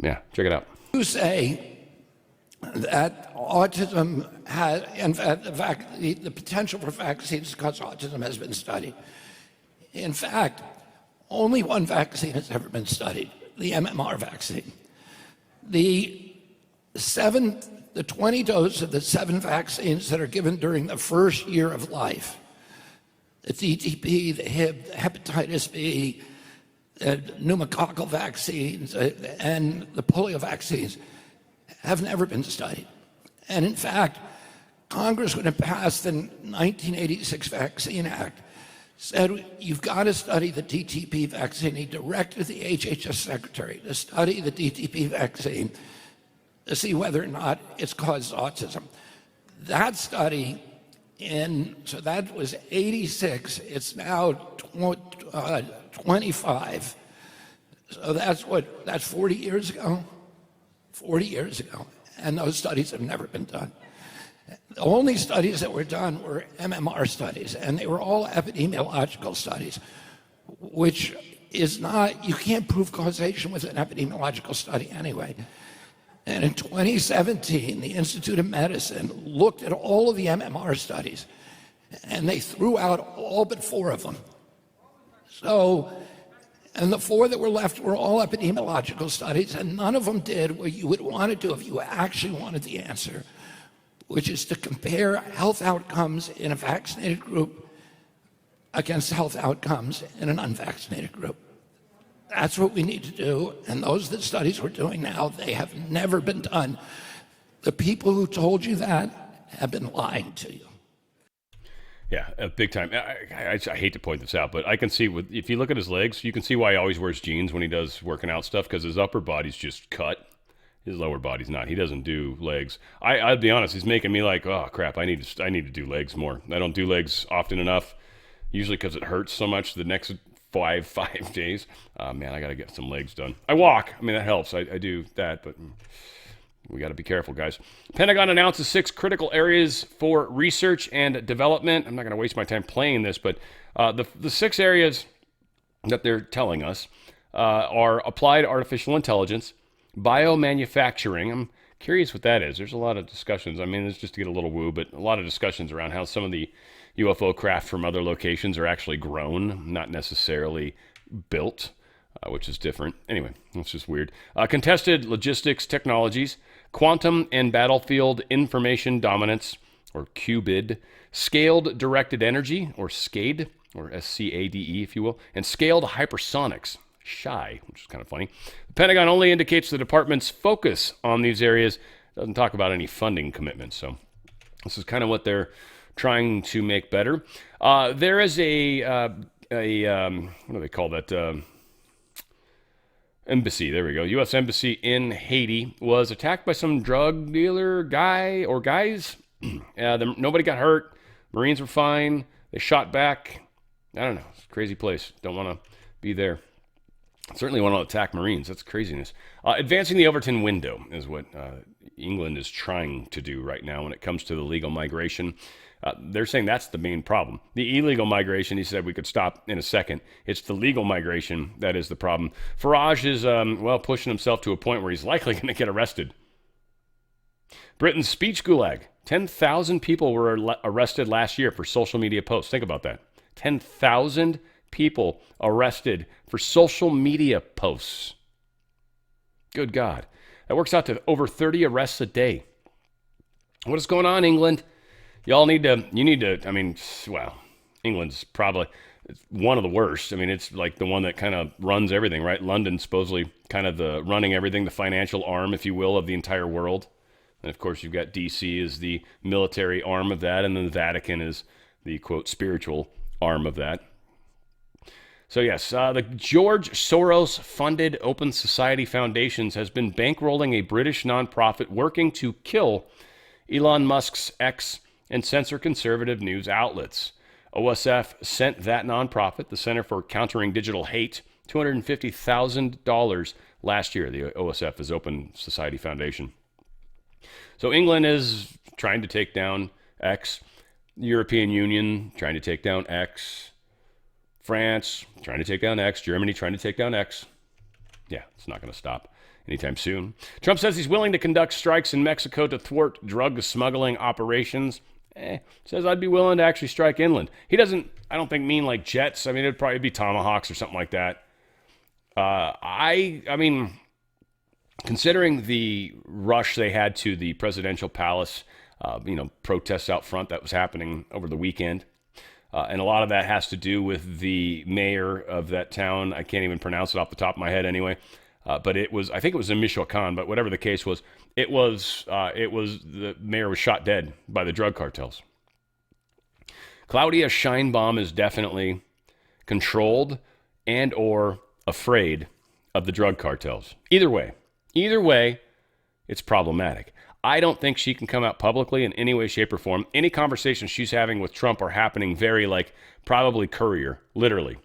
Check it out. You say that autism has, in fact, the potential for vaccines to cause autism has been studied. In fact, only one vaccine has ever been studied, the MMR vaccine. The 20 doses of the 7 vaccines that are given during the first year of life, the DTP, the Hib, the hepatitis B, the pneumococcal vaccines, and the polio vaccines, have never been studied. And in fact, Congress, when it passed the 1986 Vaccine Act, said you've got to study the DTP vaccine. He directed the HHS secretary to study the DTP vaccine to see whether or not it's caused autism. That study so that was 86, it's now 25. So that's 40 years ago? 40 years ago. And those studies have never been done. The only studies that were done were MMR studies, and they were all epidemiological studies, which is not, you can't prove causation with an epidemiological study anyway. And in 2017, the Institute of Medicine looked at all of the MMR studies, and they threw out all but 4 of them. So, and the 4 that were left were all epidemiological studies, and none of them did what you would want to do if you actually wanted the answer, which is to compare health outcomes in a vaccinated group against health outcomes in an unvaccinated group. That's what we need to do, and those are the studies we're doing now. They have never been done. The people who told you that have been lying to you. Yeah, big time. I hate to point this out, but I can see, if you look at his legs, you can see why he always wears jeans when he does working out stuff, because his upper body's just cut. His lower body's not. He doesn't do legs. I'll be honest, he's making me like, oh, crap, I need to do legs more. I don't do legs often enough, usually because it hurts so much the next five days. Man, I got to get some legs done. I walk. I mean, that helps. I do that, but we got to be careful, guys. Pentagon announces 6 critical areas for research and development. I'm not going to waste my time playing this, but the 6 areas that they're telling us are applied artificial intelligence, biomanufacturing. I'm curious what that is. There's a lot of discussions. I mean, it's just to get a little woo, but a lot of discussions around how some of the UFO craft from other locations are actually grown, not necessarily built, which is different. Anyway, it's just weird. Contested logistics technologies, quantum and battlefield information dominance, or QBID, scaled directed energy, or SCADE, or SCADE, if you will, and scaled hypersonics, SHY, which is kind of funny. The Pentagon only indicates the department's focus on these areas, doesn't talk about any funding commitments, so this is kind of what they're trying to make better. There is a what do they call that? Embassy. There we go. U.S. Embassy in Haiti was attacked by some drug dealer guy or guys. Nobody got hurt. Marines were fine. They shot back. I don't know. It's a crazy place. Don't want to be there. Certainly want to attack Marines. That's craziness. Advancing the Overton window is what England is trying to do right now when it comes to the legal migration. They're saying that's the main problem. The illegal migration, he said we could stop in a second. It's the legal migration that is the problem. Farage is, pushing himself to a point where he's likely going to get arrested. Britain's speech gulag. 10,000 people were arrested last year for social media posts. Think about that. 10,000 people arrested for social media posts. Good God. That works out to over 30 arrests a day. What is going on, England? England's probably one of the worst. I mean, it's like the one that kind of runs everything, right? London's supposedly kind of the running everything, the financial arm, if you will, of the entire world. And of course, you've got DC as the military arm of that, and then the Vatican is the, quote, spiritual arm of that. So yes, the George Soros-funded Open Society Foundations has been bankrolling a British nonprofit working to kill Elon Musk's X and censor conservative news outlets. OSF sent that nonprofit, the Center for Countering Digital Hate, $250,000 last year. The OSF is Open Society Foundation. So England is trying to take down X. The European Union trying to take down X. France trying to take down X. Germany trying to take down X. Yeah, it's not going to stop anytime soon. Trump says he's willing to conduct strikes in Mexico to thwart drug smuggling operations. Says I'd be willing to actually strike inland. He doesn't, I don't think, mean like jets. I mean, it'd probably be Tomahawks or something like that. I mean, considering the rush they had to the presidential palace, protests out front that was happening over the weekend, and a lot of that has to do with the mayor of that town. I can't even pronounce it off the top of my head anyway. But I think it was in Michoacan, but whatever the case was, it was the mayor was shot dead by the drug cartels. Claudia Sheinbaum is definitely controlled and or afraid of the drug cartels. Either way, it's problematic. I don't think she can come out publicly in any way, shape, or form. Any conversations she's having with Trump are happening very, like, probably courier, literally.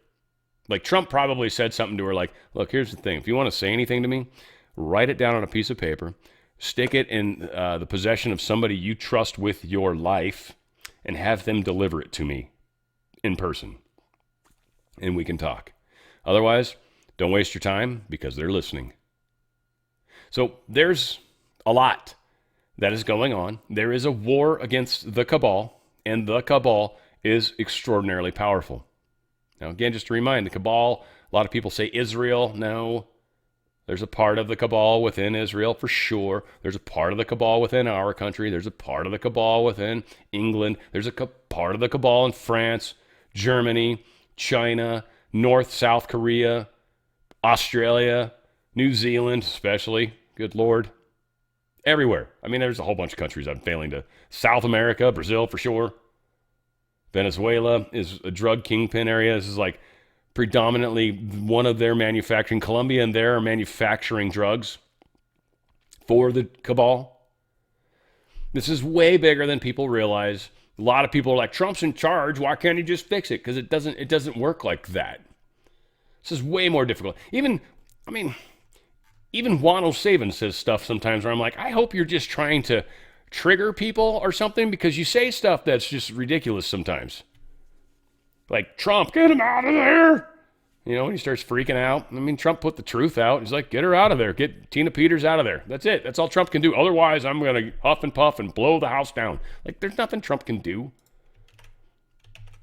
Like, Trump probably said something to her like, look, here's the thing. If you want to say anything to me, write it down on a piece of paper, stick it in the possession of somebody you trust with your life, and have them deliver it to me in person. And we can talk. Otherwise, don't waste your time because they're listening. So there's a lot that is going on. There is a war against the cabal, and the cabal is extraordinarily powerful. Now, again, just to remind, the cabal, a lot of people say Israel. No, there's a part of the cabal within Israel for sure. There's a part of the cabal within our country. There's a part of the cabal within England. There's a part of the cabal in France, Germany, China, North, South Korea, Australia, New Zealand especially. Good Lord. Everywhere. I mean, there's a whole bunch of countries I'm failing to. South America, Brazil for sure. Venezuela is a drug kingpin area. This is like predominantly one of their manufacturing. Colombia and there are manufacturing drugs for the cabal. This is way bigger than people realize. A lot of people are like, Trump's in charge. Why can't he just fix it? Because it doesn't work like that. This is way more difficult. Even Juan O'Savin says stuff sometimes where I'm like, I hope you're just trying to trigger people or something, because you say stuff that's just ridiculous sometimes. Like, Trump, get him out of there. You know, he starts freaking out. I mean, Trump put the truth out. He's like, get her out of there. Get Tina Peters out of there. That's it. That's all Trump can do. Otherwise, I'm going to huff and puff and blow the house down. Like, there's nothing Trump can do.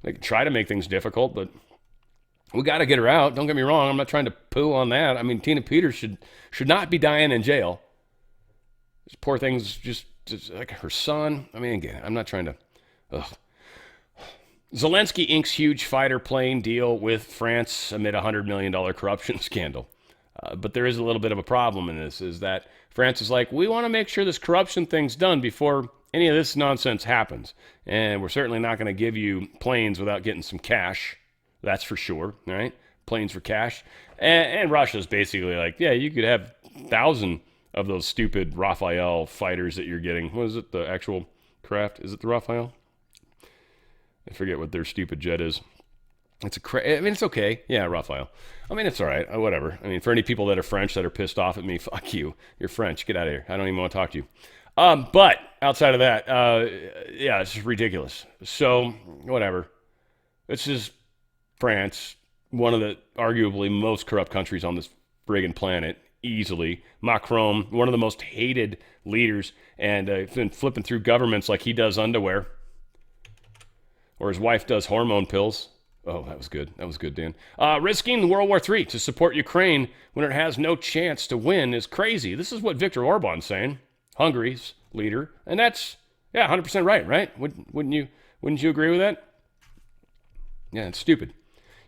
They can try to make things difficult, but we got to get her out. Don't get me wrong. I'm not trying to poo on that. I mean, Tina Peters should not be dying in jail. This poor thing's just like her son. I mean, again, I'm not trying to... Ugh. Zelensky inks huge fighter plane deal with France amid a $100 million corruption scandal. But there is a little bit of a problem in this, is that France is like, we want to make sure this corruption thing's done before any of this nonsense happens. And we're certainly not going to give you planes without getting some cash. That's for sure, right? Planes for cash. And Russia's basically like, yeah, you could have 1,000 of those stupid Rafale fighters that you're getting. What is it, the actual craft? Is it the Rafale? I forget what their stupid jet is. I mean, it's okay. Yeah, Rafale. I mean, it's all right. Whatever. I mean, for any people that are French that are pissed off at me, fuck you. You're French. Get out of here. I don't even want to talk to you. But outside of that, yeah, it's just ridiculous. So, whatever. This is France, one of the arguably most corrupt countries on this friggin' planet. Easily. Macron, one of the most hated leaders, and been flipping through governments like he does underwear, or his wife does hormone pills. Oh, that was good. That was good, Dan. Risking World War III to support Ukraine when it has no chance to win is crazy. This is what Viktor Orban's saying, Hungary's leader, and that's 100% right? Wouldn't you agree with that? Yeah, it's stupid.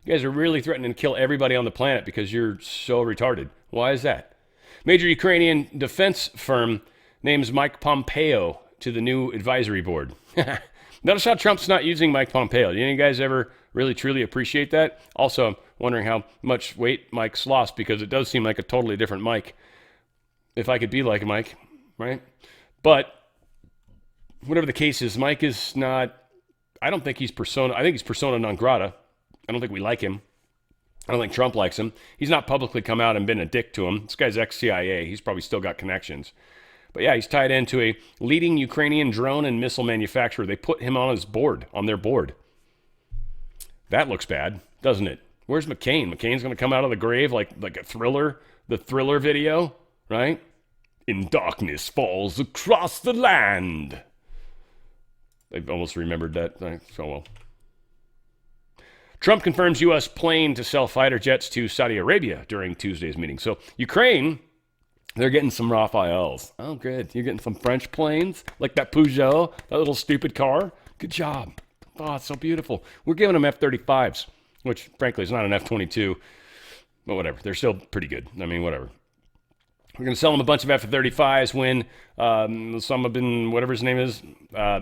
You guys are really threatening to kill everybody on the planet because you're so retarded. Why is that? Major Ukrainian defense firm names Mike Pompeo to the new advisory board. Notice how Trump's not using Mike Pompeo. Do you guys ever really truly appreciate that? Also, I'm wondering how much weight Mike's lost, because it does seem like a totally different Mike. If I could be like Mike, right? But whatever the case is, Mike is not, I think he's persona non grata. I don't think we like him. I don't think Trump likes him. He's not publicly come out and been a dick to him. This guy's ex-CIA. He's probably still got connections. But yeah, he's tied into a leading Ukrainian drone and missile manufacturer. They put him on their board. That looks bad, doesn't it? Where's McCain? McCain's going to come out of the grave like a Thriller, the Thriller video, right? In darkness falls across the land. I almost remembered that. So well. Trump confirms U.S. plane to sell fighter jets to Saudi Arabia during Tuesday's meeting. So Ukraine, they're getting some Rafales. Oh, good. You're getting some French planes, like that Peugeot, that little stupid car. Good job. Oh, it's so beautiful. We're giving them F-35s, which, frankly, is not an F-22. But whatever. They're still pretty good. I mean, whatever. We're going to sell them a bunch of F-35s when Osama bin, whatever his name is,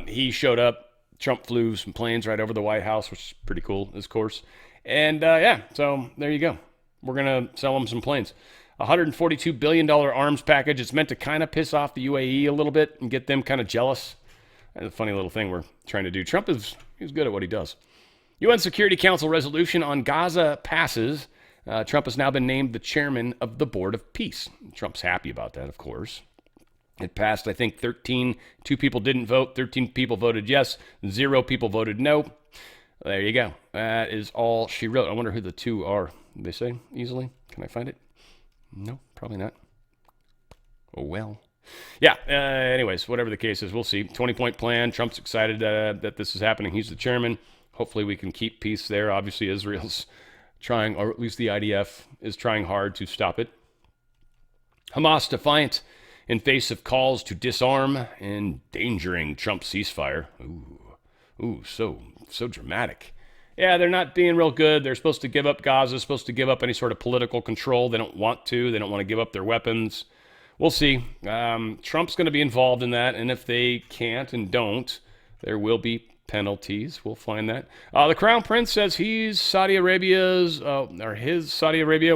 he showed up. Trump flew some planes right over the White House, which is pretty cool, of course. And yeah, so there you go. We're going to sell them some planes. $142 billion arms package. It's meant to kind of piss off the UAE a little bit and get them kind of jealous. That's a funny little thing we're trying to do. Trump he's good at what he does. UN Security Council resolution on Gaza passes. Trump has now been named the chairman of the Board of Peace. Trump's happy about that, of course. It passed, I think, 13. 2 people didn't vote. 13 people voted yes. 0 people voted no. There you go. That is all she wrote. I wonder who the 2 are. Did they say easily? Can I find it? No, probably not. Oh, well. Yeah, anyways, whatever the case is, we'll see. 20-point plan. Trump's excited that this is happening. He's the chairman. Hopefully we can keep peace there. Obviously, Israel's trying, or at least the IDF is trying hard to stop it. Hamas defiant in face of calls to disarm, endangering Trump's ceasefire. Ooh, so dramatic. Yeah, they're not being real good. They're supposed to give up Gaza, supposed to give up any sort of political control. They don't want to. They don't want to give up their weapons. We'll see. Trump's going to be involved in that, and if they can't and don't, there will be penalties. We'll find that. The Crown Prince says his Saudi Arabia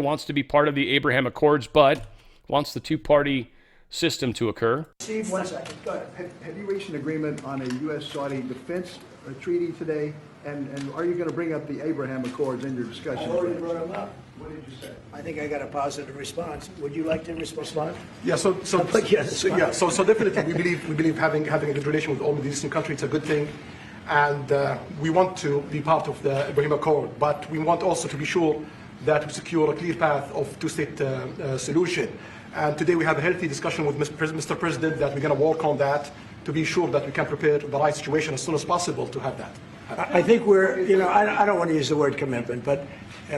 wants to be part of the Abraham Accords, but wants the 2-party system to occur. Steve, 1 second. Go ahead. Have you reached an agreement on a U.S.-Saudi defense treaty today? And are you going to bring up the Abraham Accords in your discussion? I already brought them up. What did you say? I think I got a positive response. Would you like to respond? Yeah. So definitely, we believe having a good relation with all Middle Eastern countries is a good thing, and we want to be part of the Abraham Accord. But we want also to be sure that we secure a clear path of 2-state solution. And today we have a healthy discussion with Mr. President that we're going to work on that to be sure that we can prepare the right situation as soon as possible to have that. I think we're, I don't want to use the word commitment, but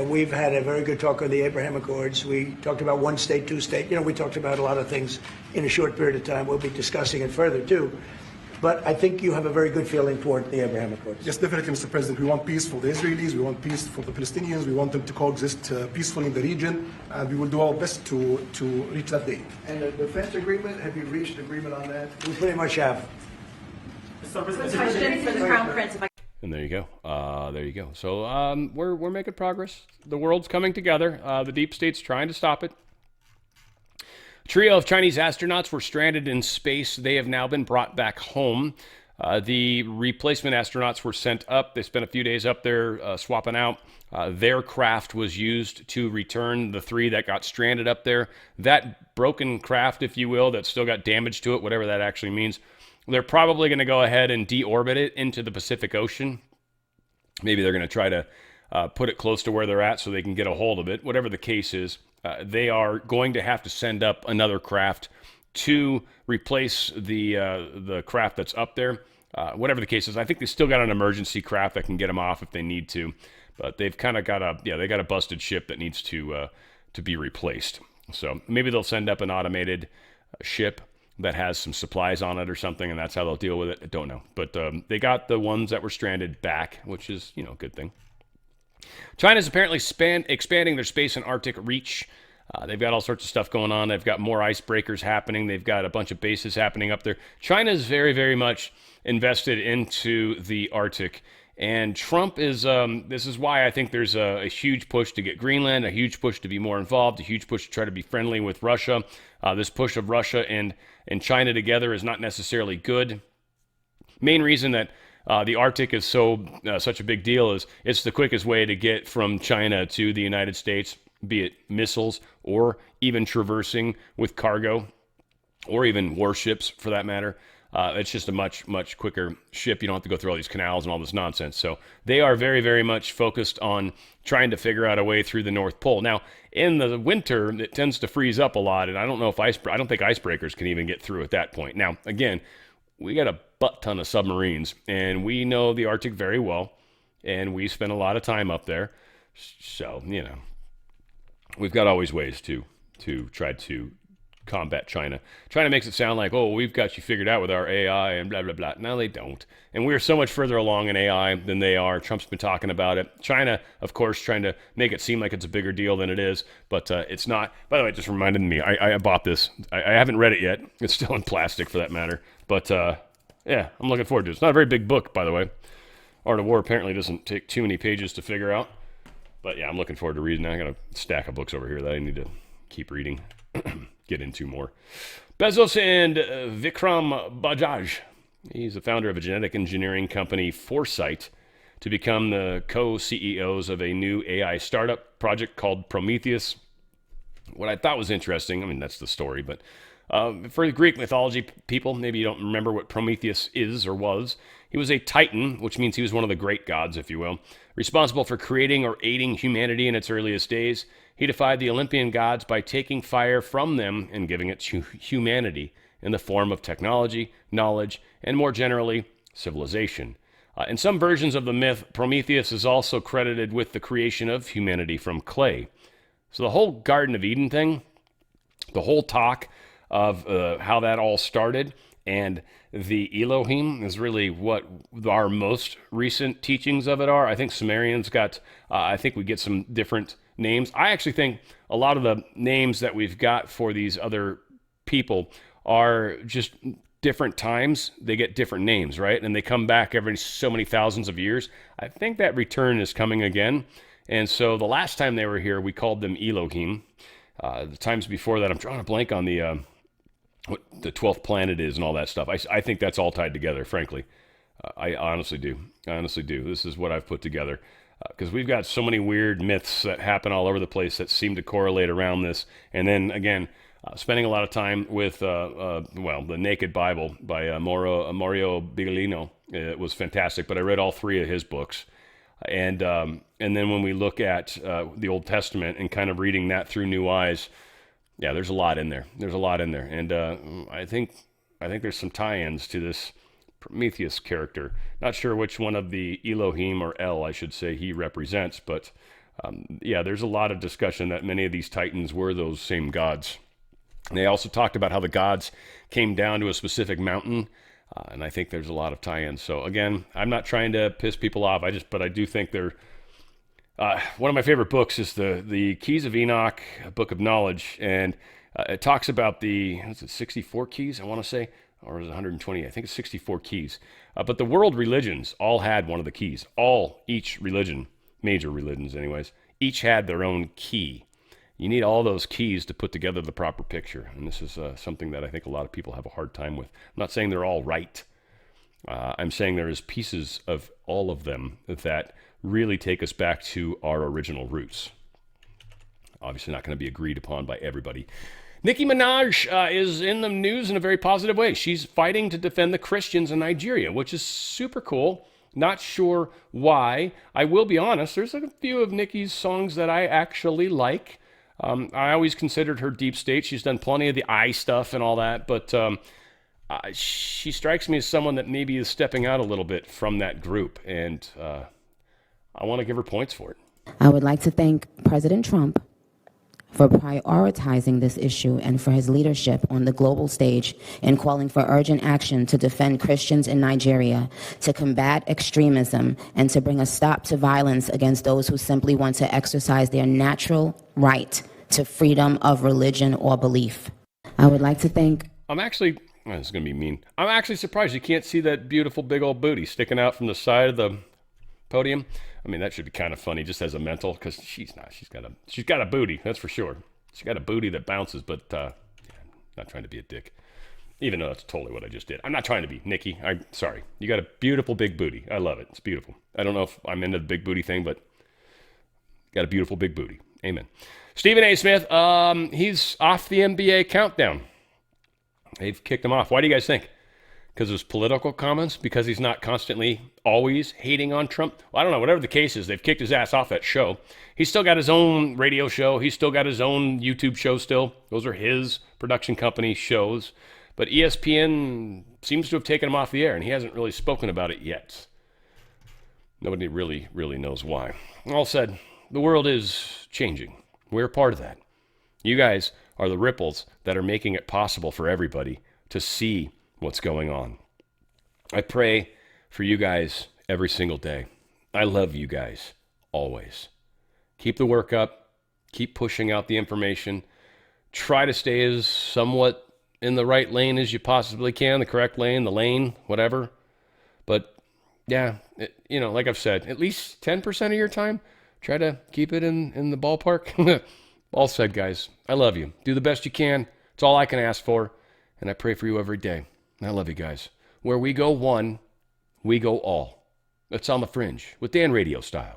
we've had a very good talk on the Abraham Accords. We talked about 1 state, 2 state. We talked about a lot of things in a short period of time. We'll be discussing it further, too. But I think you have a very good feeling toward the Abraham Accords. Yes, definitely, Mr. President. We want peace for the Israelis. We want peace for the Palestinians. We want them to coexist peacefully in the region. And we will do our best to reach that day. And the defense agreement, have you reached an agreement on that? We pretty much have. Question for the Crown Prince. And there you go. There you go. So we're making progress. The world's coming together. The deep state's trying to stop it. A trio of Chinese astronauts were stranded in space. They have now been brought back home. The replacement astronauts were sent up. They spent a few days up there swapping out. Their craft was used to return the 3 that got stranded up there. That broken craft, if you will, that still got damage to it, whatever that actually means, they're probably going to go ahead and deorbit it into the Pacific Ocean. Maybe they're going to try to put it close to where they're at so they can get a hold of it. Whatever the case is, they are going to have to send up another craft to replace the craft that's up there. Whatever the case is, I think they still got an emergency craft that can get them off if they need to. But they've kind of got a busted ship that needs to be replaced. So maybe they'll send up an automated ship that has some supplies on it or something, and that's how they'll deal with it. I don't know. But they got the ones that were stranded back, which is, a good thing. China's apparently expanding their space and Arctic reach. They've got all sorts of stuff going on. They've got more icebreakers happening. They've got a bunch of bases happening up there. China's very, very much invested into the Arctic. And Trump is, this is why I think there's a huge push to get Greenland, a huge push to be more involved, a huge push to try to be friendly with Russia. This push of Russia and China together is not necessarily good. Main reason that the Arctic is such a big deal is it's the quickest way to get from China to the United States, be it missiles or even traversing with cargo or even warships for that matter. It's just a much, much quicker ship. You don't have to go through all these canals and all this nonsense. So they are very, very much focused on trying to figure out a way through the North Pole. Now, in the winter, it tends to freeze up a lot, and I don't think icebreakers can even get through at that point. Now, again, we got a butt ton of submarines, and we know the Arctic very well, and we spend a lot of time up there. So, we've got always ways to try to combat China. China makes it sound like, oh, we've got you figured out with our AI and blah, blah, blah. No, they don't. And we're so much further along in AI than they are. Trump's been talking about it. China, of course, trying to make it seem like it's a bigger deal than it is, but it's not. By the way, it just reminded me, I bought this. I haven't read it yet. It's still in plastic for that matter. But yeah, I'm looking forward to it. It's not a very big book, by the way. Art of War apparently doesn't take too many pages to figure out. But yeah, I'm looking forward to reading it. I got a stack of books over here that I need to keep reading, get into more. Bezos and Vikram Bajaj. He's the founder of a genetic engineering company, Foresight, to become the co-CEOs of a new AI startup project called Prometheus. What I thought was interesting, I mean, that's the story, but for the Greek mythology people, maybe you don't remember what Prometheus is or was. He was a titan, which means he was one of the great gods, if you will, responsible for creating or aiding humanity in its earliest days. He defied the Olympian gods by taking fire from them and giving it to humanity in the form of technology, knowledge, and more generally, civilization. In some versions of the myth, Prometheus is also credited with the creation of humanity from clay. So the whole Garden of Eden thing, the whole talk of how that all started, and the Elohim is really what our most recent teachings of it are. I think Sumerians got, I think we get some different names. I actually think a lot of the names that we've got for these other people are just different times. They get different names, right? And they come back every so many thousands of years. I think that return is coming again. And so the last time they were here, we called them Elohim. The times before that, I'm trying to blank on the what the 12th planet is and all that stuff. I think that's all tied together, frankly. I honestly do. I honestly do. This is what I've put together. Because we've got so many weird myths that happen all over the place that seem to correlate around this. And then, again, spending a lot of time with, The Naked Bible by Mario Biglino. It was fantastic, but I read all three of his books. And then when we look at the Old Testament and kind of reading that through new eyes, yeah, there's a lot in there. There's a lot in there. And I think there's some tie-ins to this Prometheus character. Not sure which one of the Elohim or El, I should say, he represents, but yeah, there's a lot of discussion that many of these titans were those same gods. And they also talked about how the gods came down to a specific mountain, and I think there's a lot of tie-ins. So again, I'm not trying to piss people off. But I do think they're one of my favorite books is the Keys of Enoch, a book of knowledge, and it talks about the 64 keys, I want to say, or is it 120? I think it's 64 keys. But the world religions all had one of the keys. Each religion, major religions anyways, each had their own key. You need all those keys to put together the proper picture. And this is something that I think a lot of people have a hard time with. I'm not saying they're all right. I'm saying there is pieces of all of them that really take us back to our original roots. Obviously not going to be agreed upon by everybody. Nicki Minaj is in the news in a very positive way. She's fighting to defend the Christians in Nigeria, which is super cool. Not sure why. I will be honest, there's a few of Nicki's songs that I actually like. I always considered her deep state. She's done plenty of the I stuff and all that, but she strikes me as someone that maybe is stepping out a little bit from that group, and I want to give her points for it. I would like to thank President Trump for prioritizing this issue and for his leadership on the global stage in calling for urgent action to defend Christians in Nigeria, to combat extremism, and to bring a stop to violence against those who simply want to exercise their natural right to freedom of religion or belief. I would like to thank... this is going to be mean. I'm actually surprised you can't see that beautiful big old booty sticking out from the side of the podium. I mean, that should be kind of funny just as a mental, because she's got a booty, that's for sure. She's got a booty that bounces, but yeah, not trying to be a dick. Even though that's totally what I just did. I'm not trying to be, Nikki. I'm sorry. You got a beautiful big booty. I love it. It's beautiful. I don't know if I'm into the big booty thing, but got a beautiful big booty. Amen. Stephen A. Smith, he's off the NBA countdown. They've kicked him off. Why do you guys think? Because of his political comments? Because he's not constantly always hating on Trump? Well, I don't know. Whatever the case is, they've kicked his ass off that show. He's still got his own radio show. He's still got his own YouTube show still. Those are his production company shows. But ESPN seems to have taken him off the air, and he hasn't really spoken about it yet. Nobody really knows why. All said, the world is changing. We're a part of that. You guys are the ripples that are making it possible for everybody to see what's going on. I pray for you guys every single day. I love you guys, always. Keep the work up. Keep pushing out the information. Try to stay as somewhat in the right lane as you possibly can, the correct lane, the lane, whatever. But yeah, like I've said, at least 10% of your time, try to keep it in the ballpark. All said, guys. I love you. Do the best you can. It's all I can ask for. And I pray for you every day. I love you guys. Where we go one, we go all. That's on the Fringe with Dan RadioStyle.